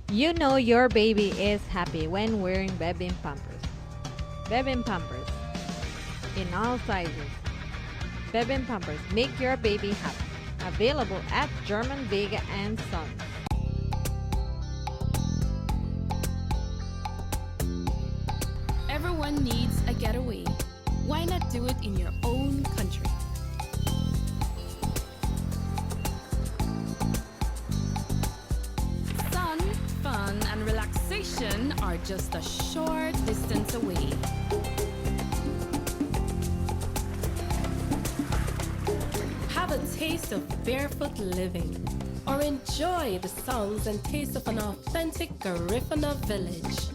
You know your baby is happy when wearing baby pampers. Baby pampers in all sizes. Baby pampers make your baby happy. Available at German Vega and Sons. Everyone needs a getaway. Why not do it in your own country? Sun, fun, and relaxation are just a short distance away. Have a taste of barefoot living, or enjoy the sounds and taste of an authentic Garifuna village.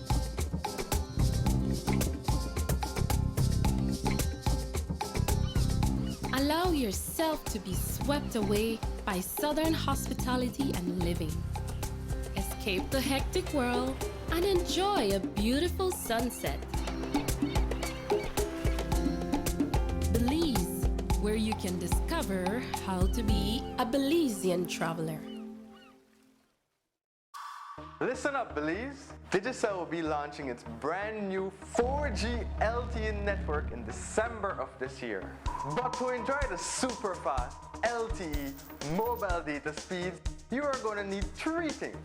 Allow yourself to be swept away by Southern hospitality and living. Escape the hectic world and enjoy a beautiful sunset. Belize, where you can discover how to be a Belizean traveler. Listen up, Belize. Digicel will be launching its brand new 4G LTE network in December of this year. But to enjoy the super fast LTE mobile data speeds, you are going to need three things.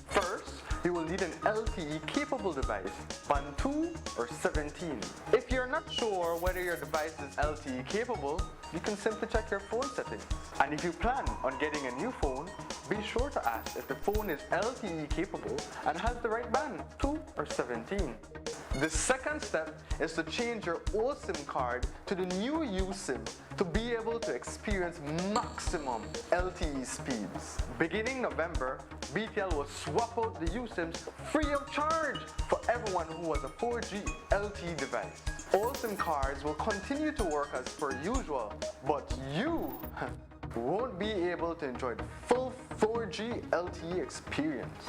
First, you will need an LTE capable device, band 2 or 17. If you're not sure whether your device is LTE capable, you can simply check your phone settings. And if you plan on getting a new phone, be sure to ask if the phone is LTE capable and has the right band, 2 or 17. The second step is to change your old SIM card to the new USIM to be able to experience maximum LTE speeds. Beginning November, BTL will swap out the USIMs free of charge for everyone who has a 4G LTE device. All SIM cards will continue to work as per usual, but you won't be able to enjoy the full 4G LTE experience.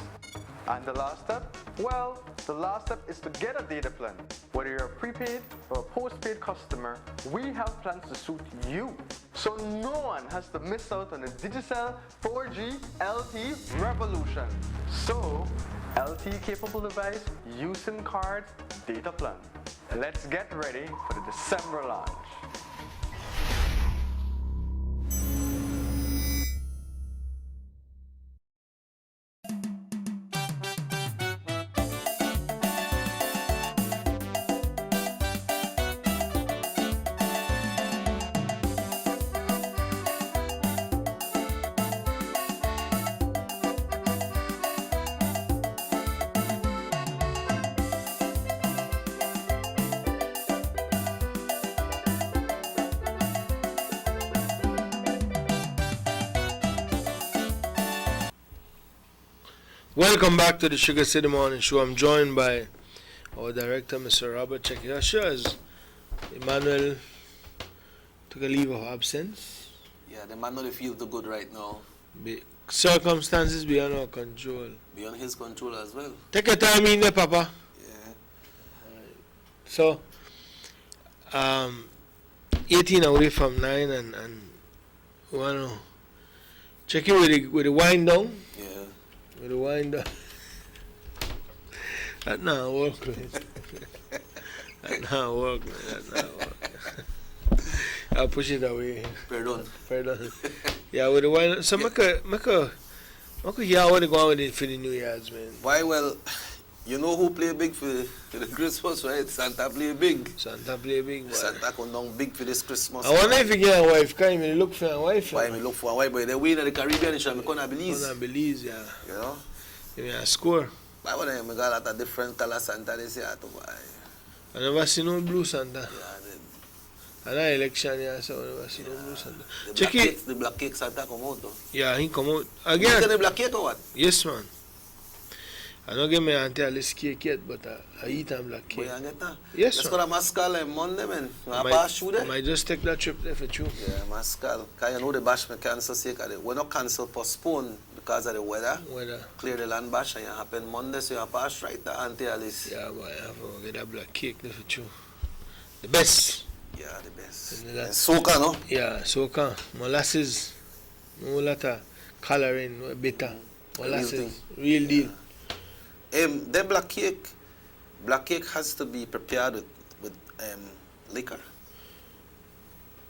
And the last step? Well, the last step is to get a data plan. Whether you're a prepaid or a postpaid customer, we have plans to suit you. So no one has to miss out on the Digicel 4G LTE revolution. So, LTE capable device, USIM card, data plan. Let's get ready for the December launch. Welcome back to the Sugar City Morning Show. I'm joined by our director, Mr. Robert Checky. Sure, as Emmanuel took a leave of absence. Yeah, the man not feel too good right now. Circumstances beyond our control. Beyond his control as well. Take your time in there, Papa. Yeah. So, 18 away from 9 and we want to check you with the wind down. Yeah. With the wind down. That not work, man. That not work, man. That not work. I'll push it away. Pardon. Yeah, with the wind down. So, make a hear what they go on with it for the New Year's, man. Why, well, you know who play big for the Christmas, right? Santa play big. Santa play big, boy. Santa come down big for this Christmas. I wonder if you get a wife. Can you look for a wife? Why me look for a wife? But the way in the Caribbean, I come to Belize. Come to Belize, yeah. You know? Give me a score. Why would I got a lot of different color Santa this year to buy? I never see no blue Santa. Yeah, And that election, yeah, so I never see no blue Santa. Check it. The black cake Santa come out though. Yeah, he come out. Again. You get the black cake or what? Yes, man. I don't get my auntie a list cake yet, but I eat a black cake. Boy, you get that? Yes, let's man. go to Mascal on Monday, man. You want to bash through there? I might just take that trip there for you. Yeah, Mascal. Because you know the bash may cancel sake of it. We're not cancel, postpone because of the weather. Clear the land bash and it happen Monday, so you have to pass right to Auntie Alice. Yeah, but I have to get that black cake there for you. The best. Yeah, the best. And soca, no? Yeah, soca. Molasses. No lot of coloring, no bitter. Molasses. Real deal. The black cake has to be prepared with liquor.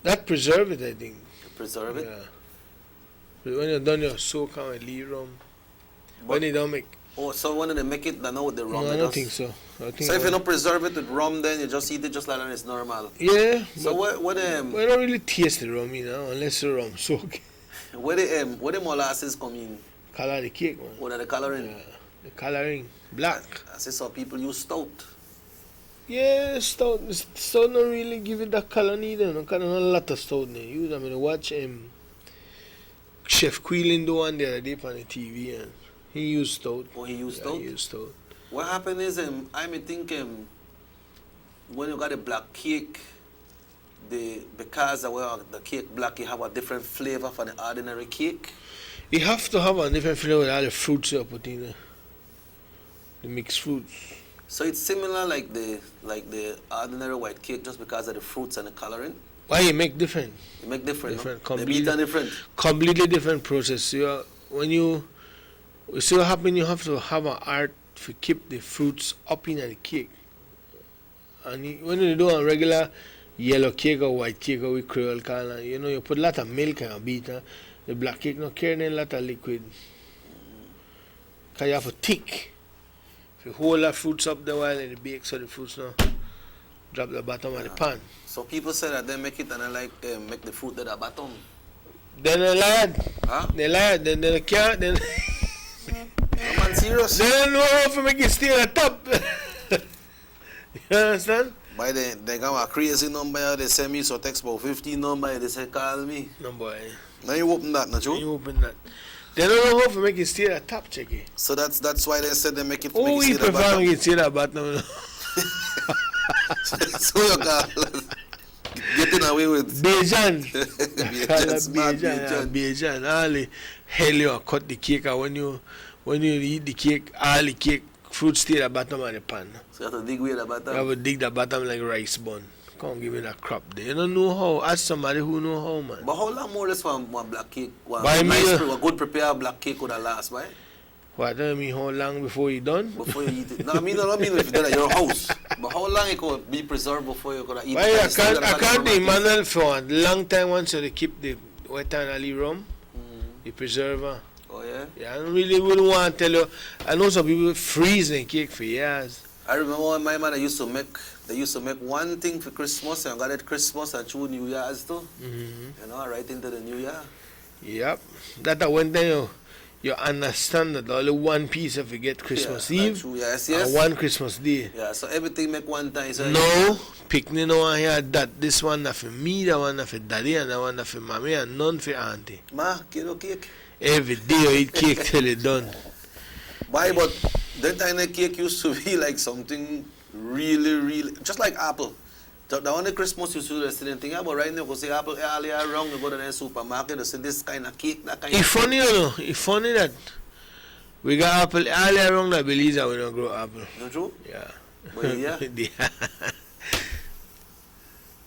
That preserve it, I think. Preserve it? Yeah. But when you're done your soca and leave rum, when you don't make... Oh, so when they make it, they know with the rum? No, I don't think so. So if you don't preserve it with rum, then you just eat it just like that, it's normal? Yeah. So what we don't really taste the rum, you know, unless the rum soak. Where the molasses come in? Color the cake, man. What are the coloring? Yeah. The coloring, black. I see some people use stout. Yeah, stout don't really give it that color neither. No, kind of a lot of stout they use. I mean, watch Chef Quillen do one the other day on the TV, and he used stout. Oh, he used stout? He used stout. What happened is, I may think when you got a black cake, because the cake black, you have a different flavor for the ordinary cake? You have to have a different flavor with all the fruits you put in there. The mixed fruits. So it's similar like the ordinary white cake just because of the fruits and the coloring? Why you make different? You make different, different no? The beat are different? Completely different process. When you see what happen, you have to have an art to keep the fruits up in the cake. And when you do a regular yellow cake or white cake or with Creole color, you put a lot of milk and beat. The black cake no carry a lot of liquid. Because you have to thick. If you hold the fruits up the while and it bakes, so the fruits no drop the bottom of the pan. So people say that they make it and they like make the fruit at the bottom. Then they lied. Huh? They lied. Then they can't. Then No man, serious? they don't know how to make it stay on top. You understand? By they got a crazy number, they send me so text about 15 number and they say call me. No boy. Now you open that, not true? You open that. They don't know how to make it stay at the top, check it. So that's why they said they make it Oh, we prefer make it stay at the bottom. So you call getting away with Bejan. Bejan. Bejan. All the hell you cut the cake and when you eat the cake, all the cake fruit stay at the bottom of the pan. So you have to dig away the bottom? You have to dig the bottom like rice bun. Come give me that crap there. You don't know how. Ask somebody who know how, man. But how long more or less for one black cake? A good prepared black cake would last, right? What do you mean how long before you done? Before you eat it. No, I mean if you done at your house. But how long it could be preserved before you could eat it? I can't imagine for a long time once you keep the wet and ali rum, the preserver. Oh yeah? Yeah, I really wouldn't want to tell you. I know some people freeze the cake for years. I remember when my mother used to make one thing for Christmas and got it Christmas and through New Year's too. Right into the New Year. Yep. That one time you understand that only one piece of you get Christmas Eve yes. and one Christmas Day. Yeah, so everything make one time. So no, picnic no one here that this one for me, that one for daddy, and that one for mommy, and none for auntie. Ma, kilo cake. Every day you eat cake till it's done. Why? But that time the cake used to be like something really, just like apple. The only Christmas you see the same thing, but right now you go see apple all year round, you go to the supermarket, you see this kind of cake, that kind of It's funny, it's funny that we got apple all year round, that believes that we don't grow apple. Not true? Yeah. But yeah.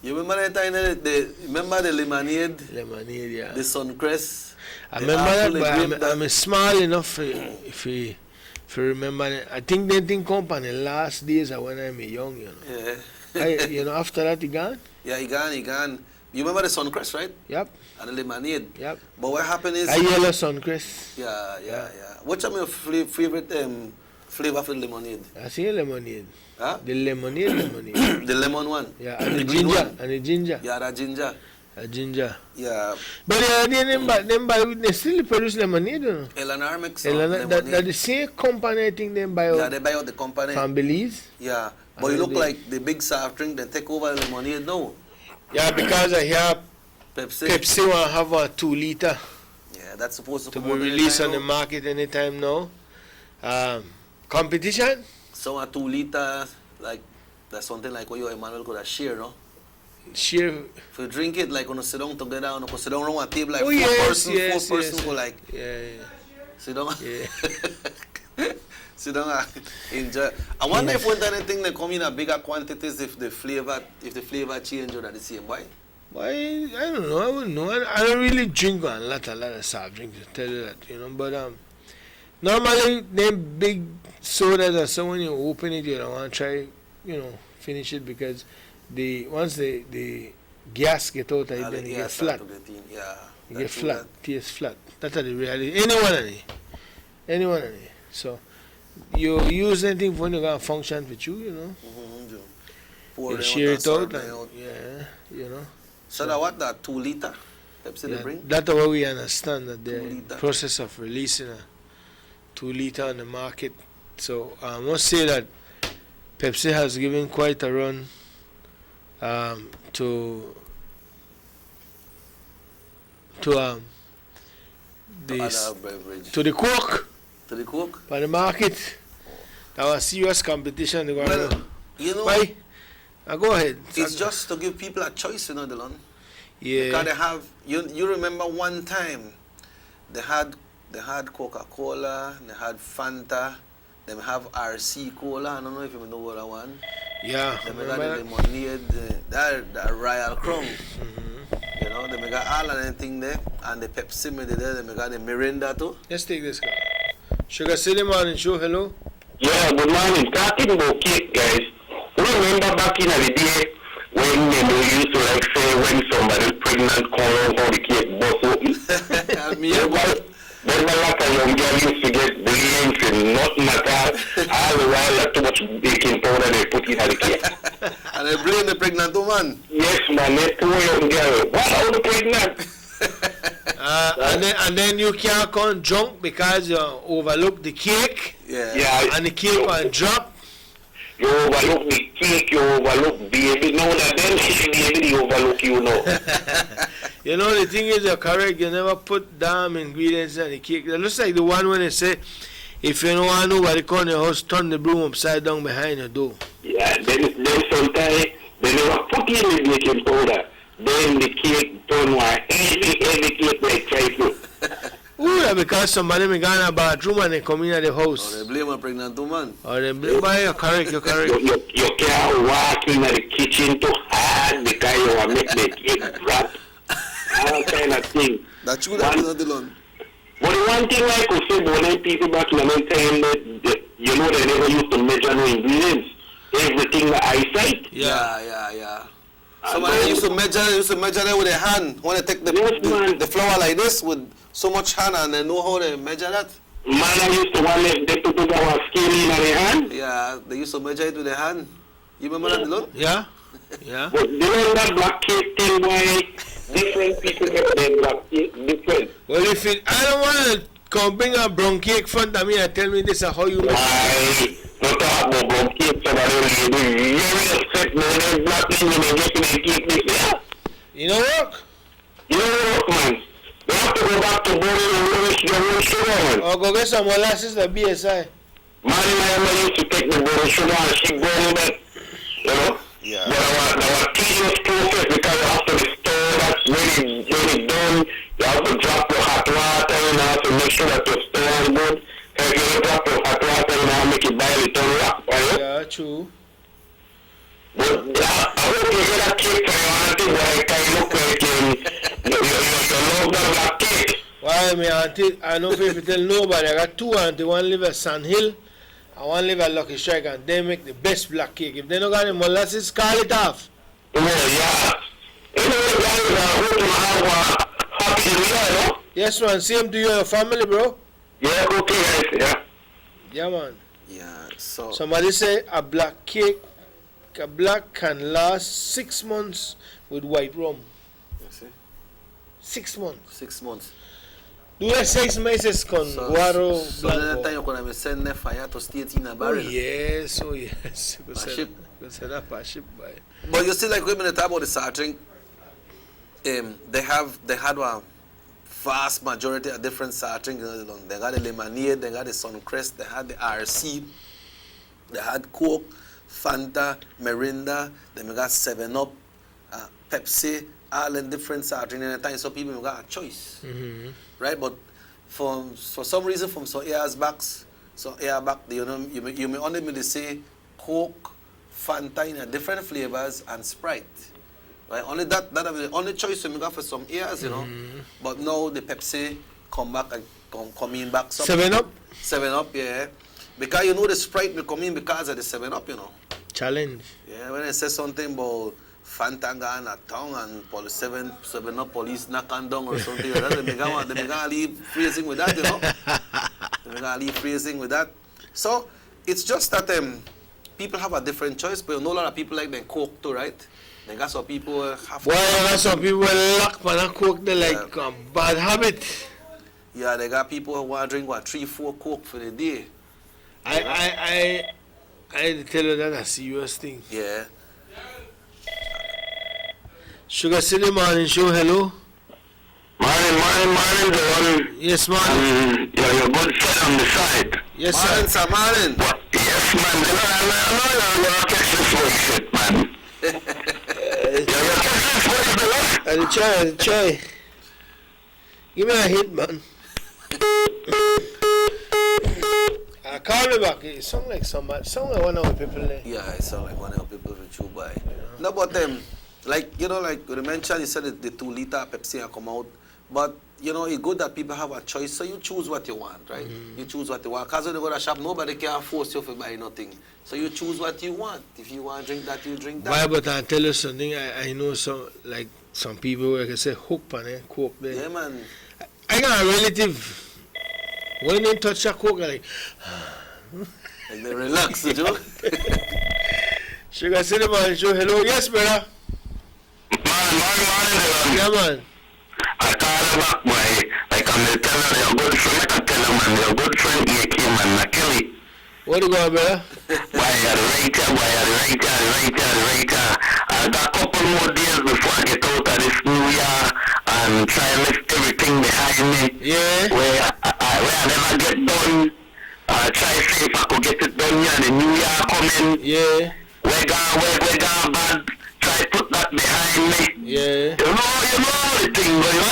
You remember that time, remember the lemonade? Lemonade, yeah. The suncrest? I remember that, but I'm small enough if you remember it. I think they think company last days of when I'm young, Yeah. After that he gone? Yeah, he gone. You remember the suncrest, right? Yep. And the lemonade? Yep. But what happened is... A yellow suncrest. Yeah. What's your favorite flavor for the lemonade? I see lemonade. Huh? The lemonade. The lemon one? Yeah, and the ginger. Yeah, the ginger. A ginger. Yeah. But they still produce lemonade, you know? L&R makes lemonade. That the same company, I think, they buy out. Yeah, they buy out the company. From Belize. Yeah. But you look like the big soft drink, they take over the lemonade now. Yeah, because I hear Pepsi will have a 2 liter. Yeah, that's supposed to be released on the market anytime now. Competition? So a 2 liter, like, that's something like what you and Emmanuel could have share, no? Share. If you drink it, like, when you sit down together, when you sit down around a table, like, four person go like, sit down. Yeah. Sit down and enjoy. I wonder if when anything they come in a bigger quantities if the flavor change or at the same way. Why? I don't know. I wouldn't know. I don't really drink a lot of soft drinks, to tell you that, But normally, them big sodas or so when you open it, you don't want to try, finish it because once the gas get out of it, then it get flat. It get flat. Tastes flat. That's the reality. Anyone. So you use anything when you're gonna function with you, You share it out, So that 2 liter Pepsi they bring? That's the way we understand that the process of releasing a 2 liter on the market. So I must say that Pepsi has given quite a run to the Coke. To the Coke? For the market. That was serious competition. Well, Why? Go ahead. It's just to give people a choice, you know, Dylan. Yeah. Because they have, you remember one time, they had Coca-Cola, they had Fanta, they have RC Cola. I don't know if you know what I want. Yeah. They got the lemonade, the Royal Crown. You know, they got all of anything there, and the Pepsi there, they got the Mirinda too. Let's take this guy. Sugar City Morning Show, hello. Yeah, good morning. Talking about cake, guys. Remember back in the day when they used to like say when somebody's pregnant, come around how the cake bust open? Remember like a young girl used to get brains and nothing at all. All the while like too much baking powder they put in the cake. And they blame the pregnant woman. Yes, man. They poor young girl. What are the pregnant? And then you can't come drunk because you overlook the cake. Yeah. And the cake will drop. You overlook the cake, you overlook baby. Now that then she baby, they overlook you now. You know, the thing is, you're correct. You never put damn ingredients in the cake. It looks like the one when they say, if you don't want nobody come in your house, turn the broom upside down behind your door. Yeah, then sometimes they never put in the baking powder. Then the cake turn one heavy cake like trifle. Ooh, because somebody may go in a bathroom and they come in at the house. Or they blame a pregnant woman. Or they blame, you're correct. You can't walk in the kitchen too hard because you want to make the cake drop. All kind of thing. That's true, that's not alone. But the one thing I could say about them people back in the time that you know they never used to measure no ingredients. Everything the eyesight. Yeah. Somebody used to measure it with their hand. When they take the flour like this with so much hand and they know how they measure that. Man, I used to want them to put our skin in their hand. Yeah, they used to measure it with their hand. You remember that, Dylan? Yeah. But you know that black cake thing why different people make their black cake different. Well, I don't want to come bring a brown cake front of me and tell me this is how you make it. No talk about brown cake, somebody really upset me when black thing when they get in the cake this year. You know work? You know work, man. You have to go back to boiling and your own sugar, man. Or go get some molasses or BSI. My mother used to take the boiling sugar and she boiled that, you know? Yeah. But our tedious process because you have to store that when it's done, you have to drop your hot water and you have to make sure that your store is good. So if you don't drop your hot water, you have to make it boil it on rock, right? Yeah, true. But I hope you get a cake for your auntie, but I can look like you love that black cake. Why, my auntie, I don't know if you tell nobody, I got two aunties, one live at Sand Hill, and one live at Lucky Strike, and they make the best black cake. If they don't got any molasses, call it off. Yeah. You know, guys, I hope you have a happy new year, no? Yes, man. Same to you and your family, bro. Yeah, okay, guys, yeah. Yeah, man. Yeah, so... Somebody say a black can last 6 months with white rum. You see? 6 months. 6 months. Do you 6 meses con guaro so that time you could send the fire to state in a barrel. Oh yes. A ship. Set up a ship by. But you see, like when they talk about the soft drink, they had a vast majority of different soft drinks. They got the lemonade, they got the Suncrest, they had the RC, they had Coke, Fanta, Mirinda, then we got 7-Up, Pepsi, all in different soft drinks at the time. So people got a choice, right? But for some reason, from some years back, you may only say Coke, Fanta in different flavors and Sprite. Right? Only that the only choice we got for some years, you know. But now the Pepsi come back and come in back. 7-Up? 7-Up, yeah. Because you know the Sprite will come in because of the 7-Up, you know. Challenge. Yeah, when they say something about Fanta gone a town and 7-Up police knock on down or something like that, they gonna leave phrasing with that, you know. They gonna leave phrasing with that. So it's just that people have a different choice, but you know a lot of people like them Coke too, right? They got some people have. Well, I got some people lock man and Coke. They like bad habit. Yeah, they got people who want to drink 3-4 Coke for the day. I tell you that's a serious thing. Yeah. Sugar City Morning Show, hello. Morning, the one. Yes, morning. You're good friend on the side. Yes, sir. Morning. Yes, man. I know you're catch this one shit, man. I'll try. Give me a hit, man. Call me back. It sound like one of the people there. Yeah, it sound like one of the people with you buy. No, but like you mentioned, you said the 2 liter Pepsi come out, but you know it's good that people have a choice, so you choose what you want, right? You choose what you want. Cause when you go to shop, nobody can force you to buy nothing. So you choose what you want. If you want to drink that, you drink that. Why? But I tell you something. I know some people where I can say hook on it, coke there. Yeah, man. I got a relative. When they touch a coke, like they relax, you know. She got sit up and show hello. Yes, brother. Morning. Yeah, man. I call her back, boy. Like I'm telling her, your good friend, I tell her, man, your good friend, AK, man, Kelly. What you going, brother? Boy, you're right here. I got a couple more days before I get out of this new year and try and lift everything behind me. Yeah. Where I never get done. Try to see if I could get it done here. The new year coming. Yeah. We're gone bad. Try to put that behind me. Yeah. You know the thing going on.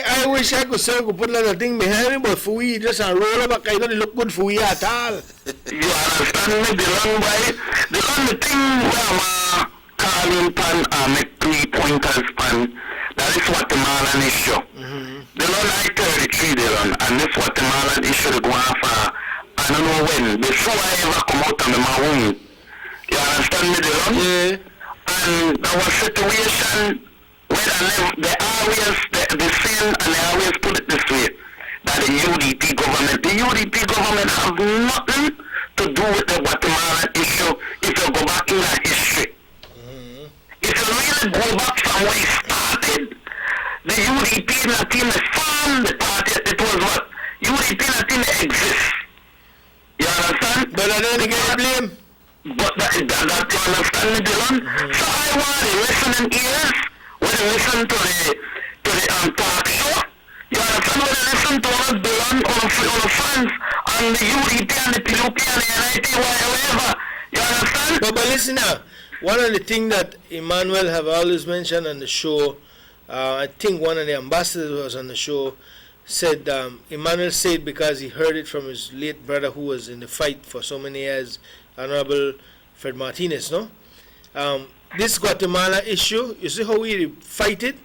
I wish I could say I could put another thing behind me, but for we just a roll back, I don't look good for we at all. You understand me? The only thing where I'm calling pan or make 3 pointers pan, that is Guatemalan issue. The run I-33 they run, and this Guatemalan issue they go on for, I don't know when, before I ever come out of my womb. You understand me? The run? Yeah. And there was a situation where they saying, and they always put it this way, that the UDP government have nothing to do with the Guatemalan issue if you go back in that history. If you really go back from where it started, the UDP not even formed the party. It was what? UDP not even exist. You understand? But I don't get blame. But that you understand me, Dylan? So I want the listening ears when they listen to the talk show. You understand? When they listen to us, Dylan, on the fans, on the UDP and the PUP and the NIT, whatever. You understand? But listen now, one of the things that Emmanuel have always mentioned on the show, I think one of the ambassadors was on the show, said, Emmanuel said because he heard it from his late brother who was in the fight for so many years, Honorable Fred Martinez, no? This Guatemala issue, you see how we fight it?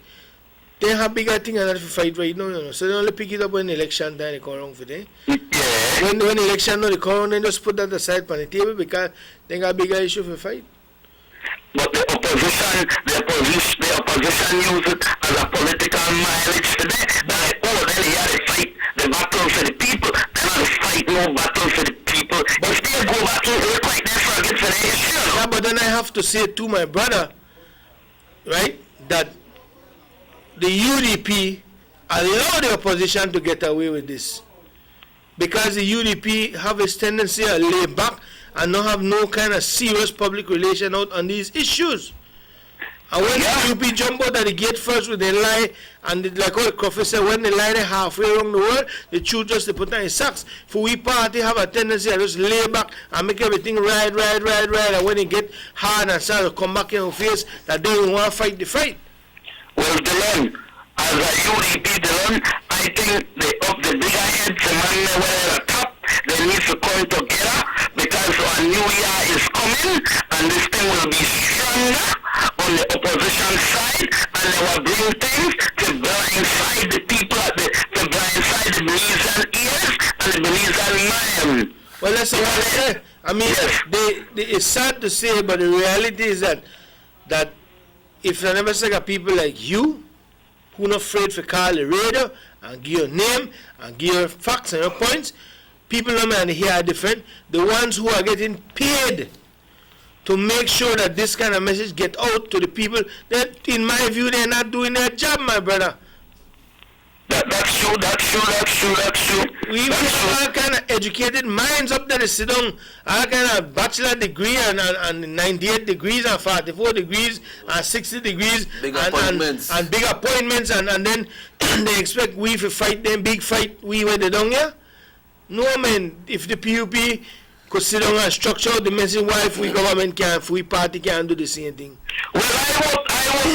They have bigger thing than that to fight right now, you know. So they only pick it up when election time they come around for them. When election now they come around, they just put that aside on the table because they got bigger issue for fight. But the opposition use it as a political mileage today. That then he had to fight the battle for the people. They not fight no battle for the people. But still go back and look like this for the issue. Yeah, but then I have to say to my brother, right, that the UDP allow the opposition to get away with this. Because the UDP have a tendency to lay back and not have no kind of serious public relation out on these issues. And when the UP jump out at the gate first with their lie, and like what Crawford said, when they lie they halfway around the world, the truth just they put on his socks. For we party have a tendency to just lay back and make everything right, and when they get hard and start to come back in your face, that they don't want to fight the fight. Well, Dylan, as a UDP, Dylan, I think the bigger heads, the man where at the top, they need to come together because a new year is coming and this thing will be stronger on the opposition side and they will bring things to blindside the people, to blindside the Belizean ears and the Belizean mind. Well, that's what I say. I mean, it's sad to say, but the reality is that if the never say people like you, who not afraid to call the radio and give your name and give your facts and your points, people no man here are different. The ones who are getting paid to make sure that this kind of message get out to the people, that in my view they're not doing their job, my brother. That's true. We have all kind of educated minds up there to sit down, all kind of bachelor degree and 98 degrees and 44 degrees and 60 degrees big appointments. And big appointments and then they expect we to fight them big fight we when they down here. No man, if the PUP could sit down and structure out the message why if we government can't, if we party can't do the same thing. Well, I hope the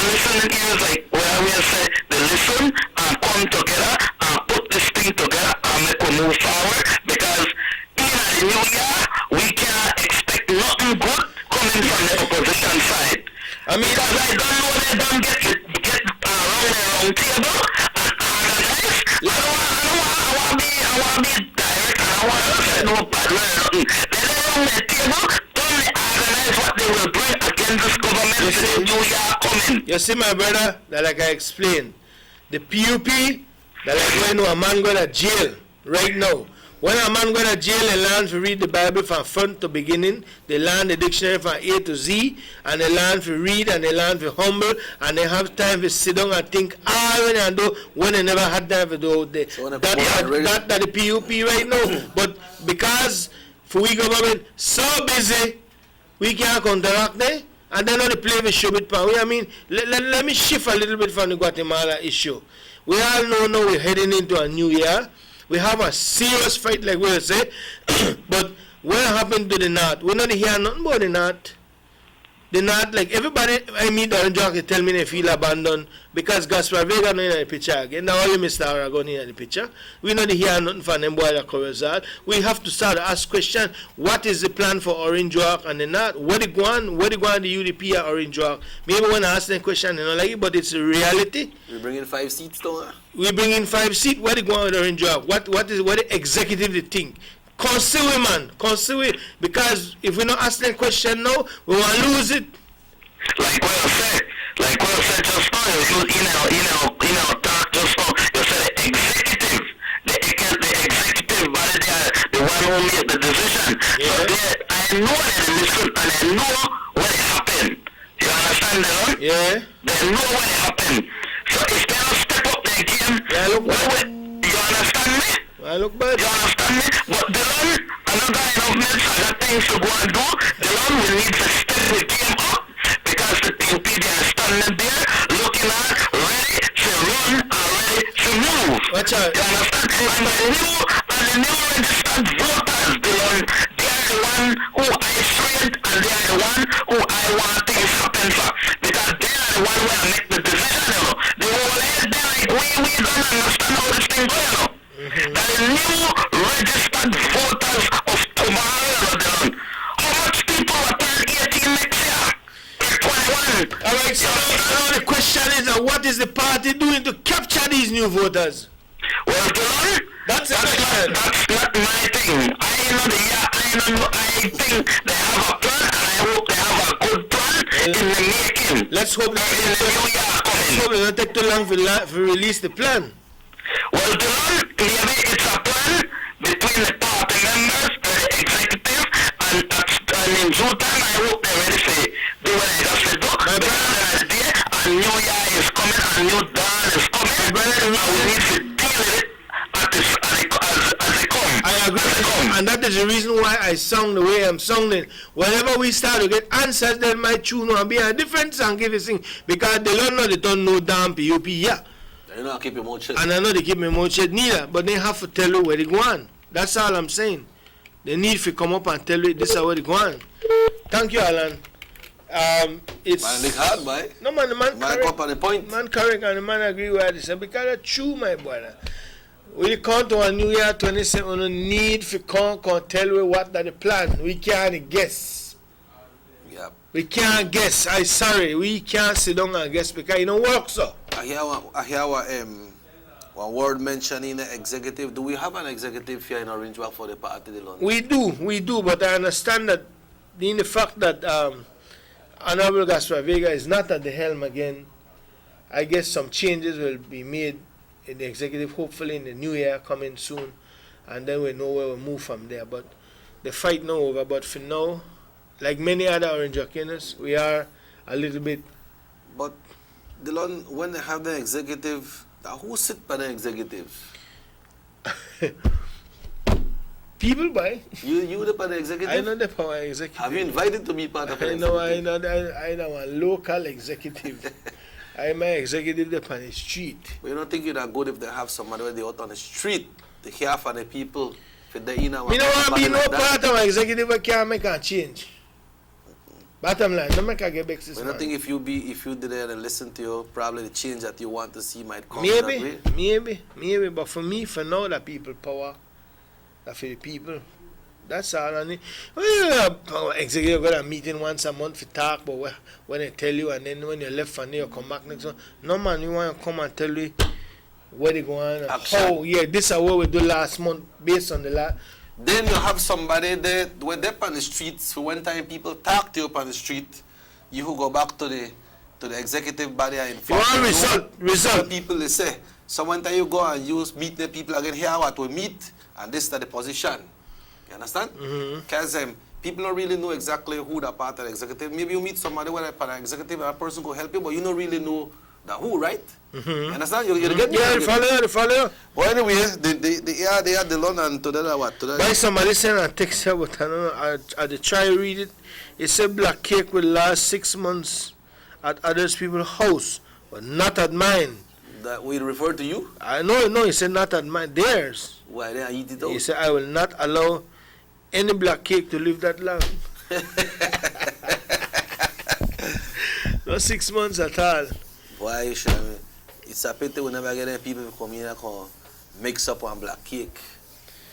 listening ears like where we say they listen and come together and put this thing together and make we move forward, because in the new year we can't expect nothing good coming from the opposition side. I mean, because I don't know they don't get around the round table and organize. I want to be direct, and I want to say no bad word or nothing. They don't round the table, don't they organize what they will bring against this government in the new year coming. You see, my brother, that like I explained, the PUP, that like when a man go to jail right now. When a man go to jail, they learn to read the Bible from front to beginning. They learn the dictionary from A to Z, and they learn to read, and they learn to humble, and they have time to sit down and think all when they do when they never had time to do. That the PUP right now. But because for we government so busy, we can't counteract them, and then they play with show bit power. I mean, let me shift a little bit from the Guatemala issue. We all know now we're heading into a new year. We have a serious fight, like we'll say, but what happened to the North? We're not hearing nothing about the North. The North, like everybody I meet on jockey tell me they feel abandoned because Gaspar Vega not in the picture again. Now only Mr. Aragon in the picture. We not hear nothing from them boy that Corozal. We have to start to ask questions. What is the plan for Orange Walk and the North? What they go on the UDP at Orange Walk? Maybe when I ask them question, they don't like it, but it's a reality. We bring in 5 seats though. We bring in 5 seats. What they go on with Orange Walk? What the executive they think? Consider man, because if we not ask them question now, we want to lose it. Like what I said just now, you know, talk just now, you said the executive body, the one who made the decision. Yeah. So I know that they listen and I know what happened. You understand that? Yeah. They know what happened. So if they don't step up their game, you understand me? I look bad. You understand me? But Dylan, another government other things to go and do, Dylan will need to step the game up because the PUP they are standing there looking at ready to run and ready to move. Watch out. You understand? And the new registered voters, Dylan, they are the one who I trained and they are the one who I want things happen for. Because they are the one where I make the decision, you know. The whole head there like we don't understand how this thing goes, you know. That the new registered voters of tomorrow, how much people will turn 18 next year? 21. Alright, so now the question is, what is the party doing to capture these new voters? Well, Dylan, that's not my thing. I think they have a plan, and I hope they have a good plan in the making. Let's hope they don't take too long to release the plan. Well, Dylan, maybe it's a plan between the party members and the executive, and in due time, I hope they're ready to do what they just said do. Because a new year is coming, a new dawn is coming, and we need to deal with it as they come. I agree, and that is the reason why I sound the way I'm sounding. Whenever we start to get answers, then my tune will be a different song, give it sing, because they don't know damn PUP, yeah. They not keep your mouth shut. And I know they keep my mouth shut neither, but they have to tell you where they go on. That's all I'm saying. They need to come up and tell you this is where they go on. Thank you, Alan. It's man, look hard, boy. No man, the man correct. Up on the point. Man correct, and the man agree with what he said because it's true, my brother. We come to a new year 27, we need to come tell you what that the plan. We can't guess. Yep. We can't guess. I'm sorry, we can't sit down and guess because it don't work so. I hear one word mentioning the executive. Do we have an executive here in Orange Walk for the party? We do, but I understand that in the fact that Honorable Gaspar Vega is not at the helm again, I guess some changes will be made in the executive, hopefully in the new year coming soon, and then we know where we move from there. But the fight now over. But for now, like many other Orange Walkians, we are a little bit. But Dylan, when they have the executive, who sit by the executive? People, boy. You the part of the executive? I know the power executive. Have you invited to be part of the executive? I know a local executive. I'm an executive on the street. But you don't think it's good if they have somebody where they out on the street to hear from the people? For the inner Me don't want to be no part of an executive that can't make a change. Bottom line, don't make a get back this I man. don't think if you did there and listen to you, probably the change that you want to see might come that way. Maybe. But for me, for now, that people power, that for the people. That's all I need. Well, executive got a meeting once a month to talk about when they tell you, and then when you left from there, you come back next one. No man, you want to come and tell you where they going and how. Yeah, this is what we do last month based on the last. Then you have somebody there when they're on the streets. For one time people talk to you up on the street, you who go back to the executive body and inform result. People they say. So one time you go and you meet the people again here what we meet and this is the position. You understand? Because people don't really know exactly who that part of the executive. Maybe you meet somebody where part of the executive and a person go help you, but you don't really know the who, right? You understand? You get me? Yeah, they follow. But anyway, they had the London to the what? By somebody sent a text here, but I don't know. I try to read it. It said black cake will last 6 months at others people's house, but not at mine. That we refer to you? I know. He said not at mine. Theirs. Why they eat it out? He said I will not allow any black cake to live that long. No 6 months at all. Why should I? It's a pity we never get any people to come here and mix up on black cake.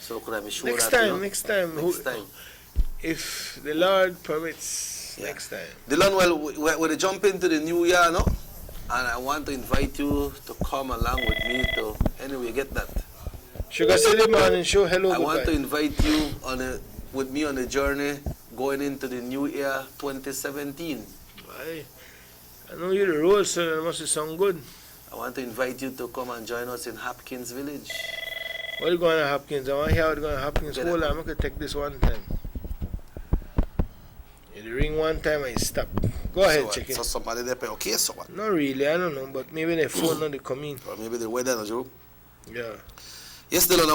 So could I be sure Next that time. If the Lord permits, next time. Dylan, well, we jump into the new year, no? And I want to invite you to come along with me to anyway get that. Sugar City Morning Show, hello. I want to invite you with me on a journey going into the new year 2017. Why? I know you're the role, so it must sound good. I want to invite you to come and join us in Hopkins Village. What are you going to Hopkins? I want to hear what going to Hopkins. Hold on, I'm going to take this one time. You ring one time and you stop. Go ahead, check it. So somebody there pay okay, so what? Not really, I don't know, but maybe the phone not they come in. Or maybe the weather, no joke? Yeah. Yes, Dylan, I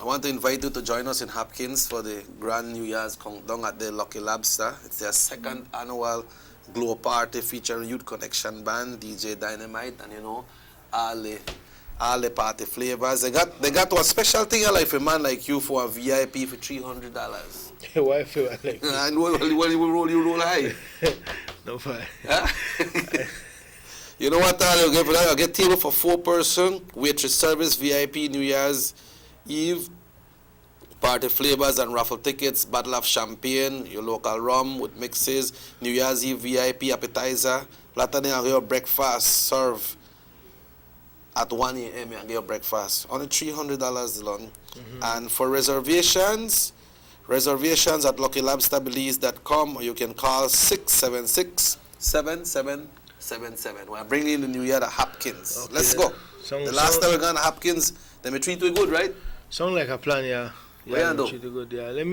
want to invite you to join us in Hopkins for the Grand New Year's countdown at the Lucky Lobster. It's their second annual glow party featuring Youth Connection Band, DJ Dynamite, and you know, all the party flavors. They got one special thing like for a man like you for a VIP for $300. Why feel like that? And when you roll high. No fine. You know what I'll get for that? I'll get table for 4 person, waitress service, VIP, New Year's Eve, party flavors and raffle tickets, bottle of champagne, your local rum with mixes, New Year's Eve VIP appetizer, later then I'll get your breakfast serve at 1 a.m. and get your breakfast. Only $300, Dylan. And for reservations at LuckyLobsterBelize.com, or you can call 676-7777. We're bringing in the new year to Hopkins. Okay, let's go. The last time we got to Hopkins, then we treat you good, right? Sound like a plan, yeah. Yeah, treat you good, yeah. Let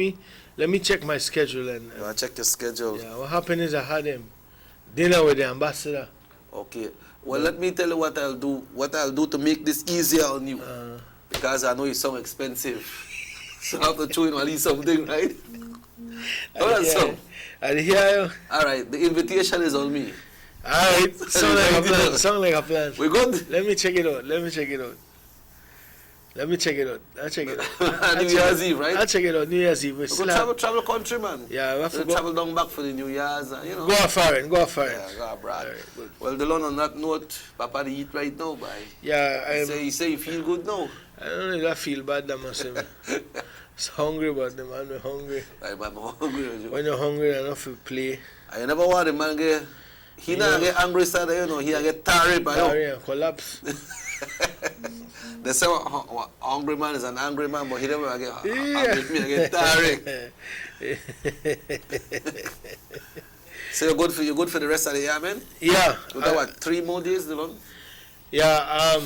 me check my schedule and. I'll check your schedule. Yeah. What happened is I had him dinner with the ambassador. Okay. Well, let me tell you what I'll do. What I'll do to make this easier on you, because I know it's so expensive. So I have to show you at least something, right? I hear you. All right. The invitation is on me. All right. Sound like a plan. We good? Let me check it out. I'll check it out. New Year's Eve, right? I'll check it out. New Year's Eve. We go travel country, man. Yeah, we have to travel down back for the New Year's, you know. Go for it. Yeah, go abroad. Right, well, Dylan, on that note, Papa, they eat right now, boy. Yeah, you say you feel good now. I don't know if I feel bad, that must say. It's hungry, but the man is hungry. I'm hungry. When you're hungry, enough to play. I never want the man get. He not get angry, side, you know. He get tired, but collapse. They say hungry man is an angry man, but he never get angry with me. I get tired. So you're good for the rest of the year, man. Yeah. You got what? 3 more days, Dylan? Yeah.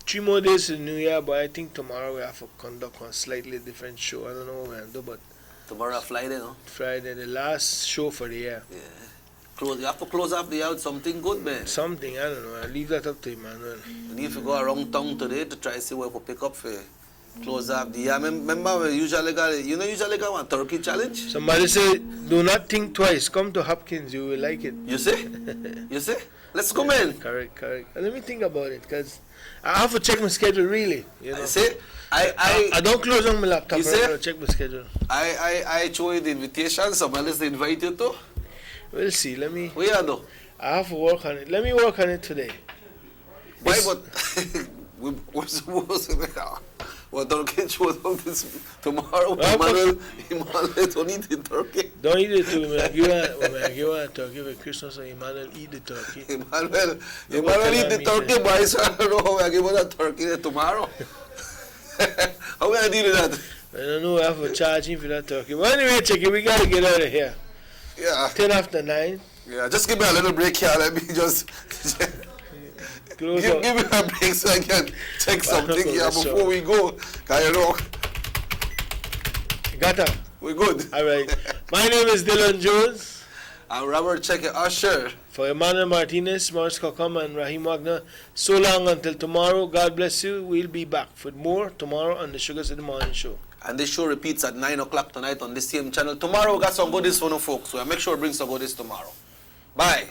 3 more days in New Year, but I think tomorrow we have to conduct a slightly different show. I don't know what we're going to do, but... Tomorrow Friday, no? Friday, the last show for the year. Yeah. You have to close off the year with something good, man. Something, I don't know. I leave that up to Emmanuel. You need to go around town today to try to see what we pick up for Close off the year. Remember we usually got one turkey challenge? Somebody say, do not think twice. Come to Hopkins, you will like it. You see? You see? Let's come in. Correct. Let me think about it, because I have to check my schedule, really. You know? See? I don't close on my laptop. You I see? have to check my schedule. I show you the invitation. Somebody else invite you to. We'll see. Let me. Where you do? I have to work on it. Let me work on it today. Why? But we're supposed to make well, turkey show up this tomorrow. Emmanuel don't eat the turkey. Don't eat it too, man. Give a turkey for Christmas, so Emmanuel eat the turkey. Emmanuel eat the turkey, boy. So I don't know how I give a turkey tomorrow. How we gonna deal with that? I don't know. I have to charge him for that turkey. But anyway, check it. We gotta get out of here. Yeah. 10 after 9. Yeah. Just give me a little break here. Let me just. Give me a break so I can check something here before we go. Cause you know. Got her. We're good. All right. My name is Dylan Jones. I'm Robert Checker Usher. For Emmanuel Martinez, Morris Kokoma, and Raheem Wagner. So long until tomorrow. God bless you. We'll be back with more tomorrow on the Sugars in the Morning show. And this show repeats at 9 o'clock tonight on the same channel. Tomorrow we got some goodies for no folks. So I make sure to bring some goodies tomorrow. Bye.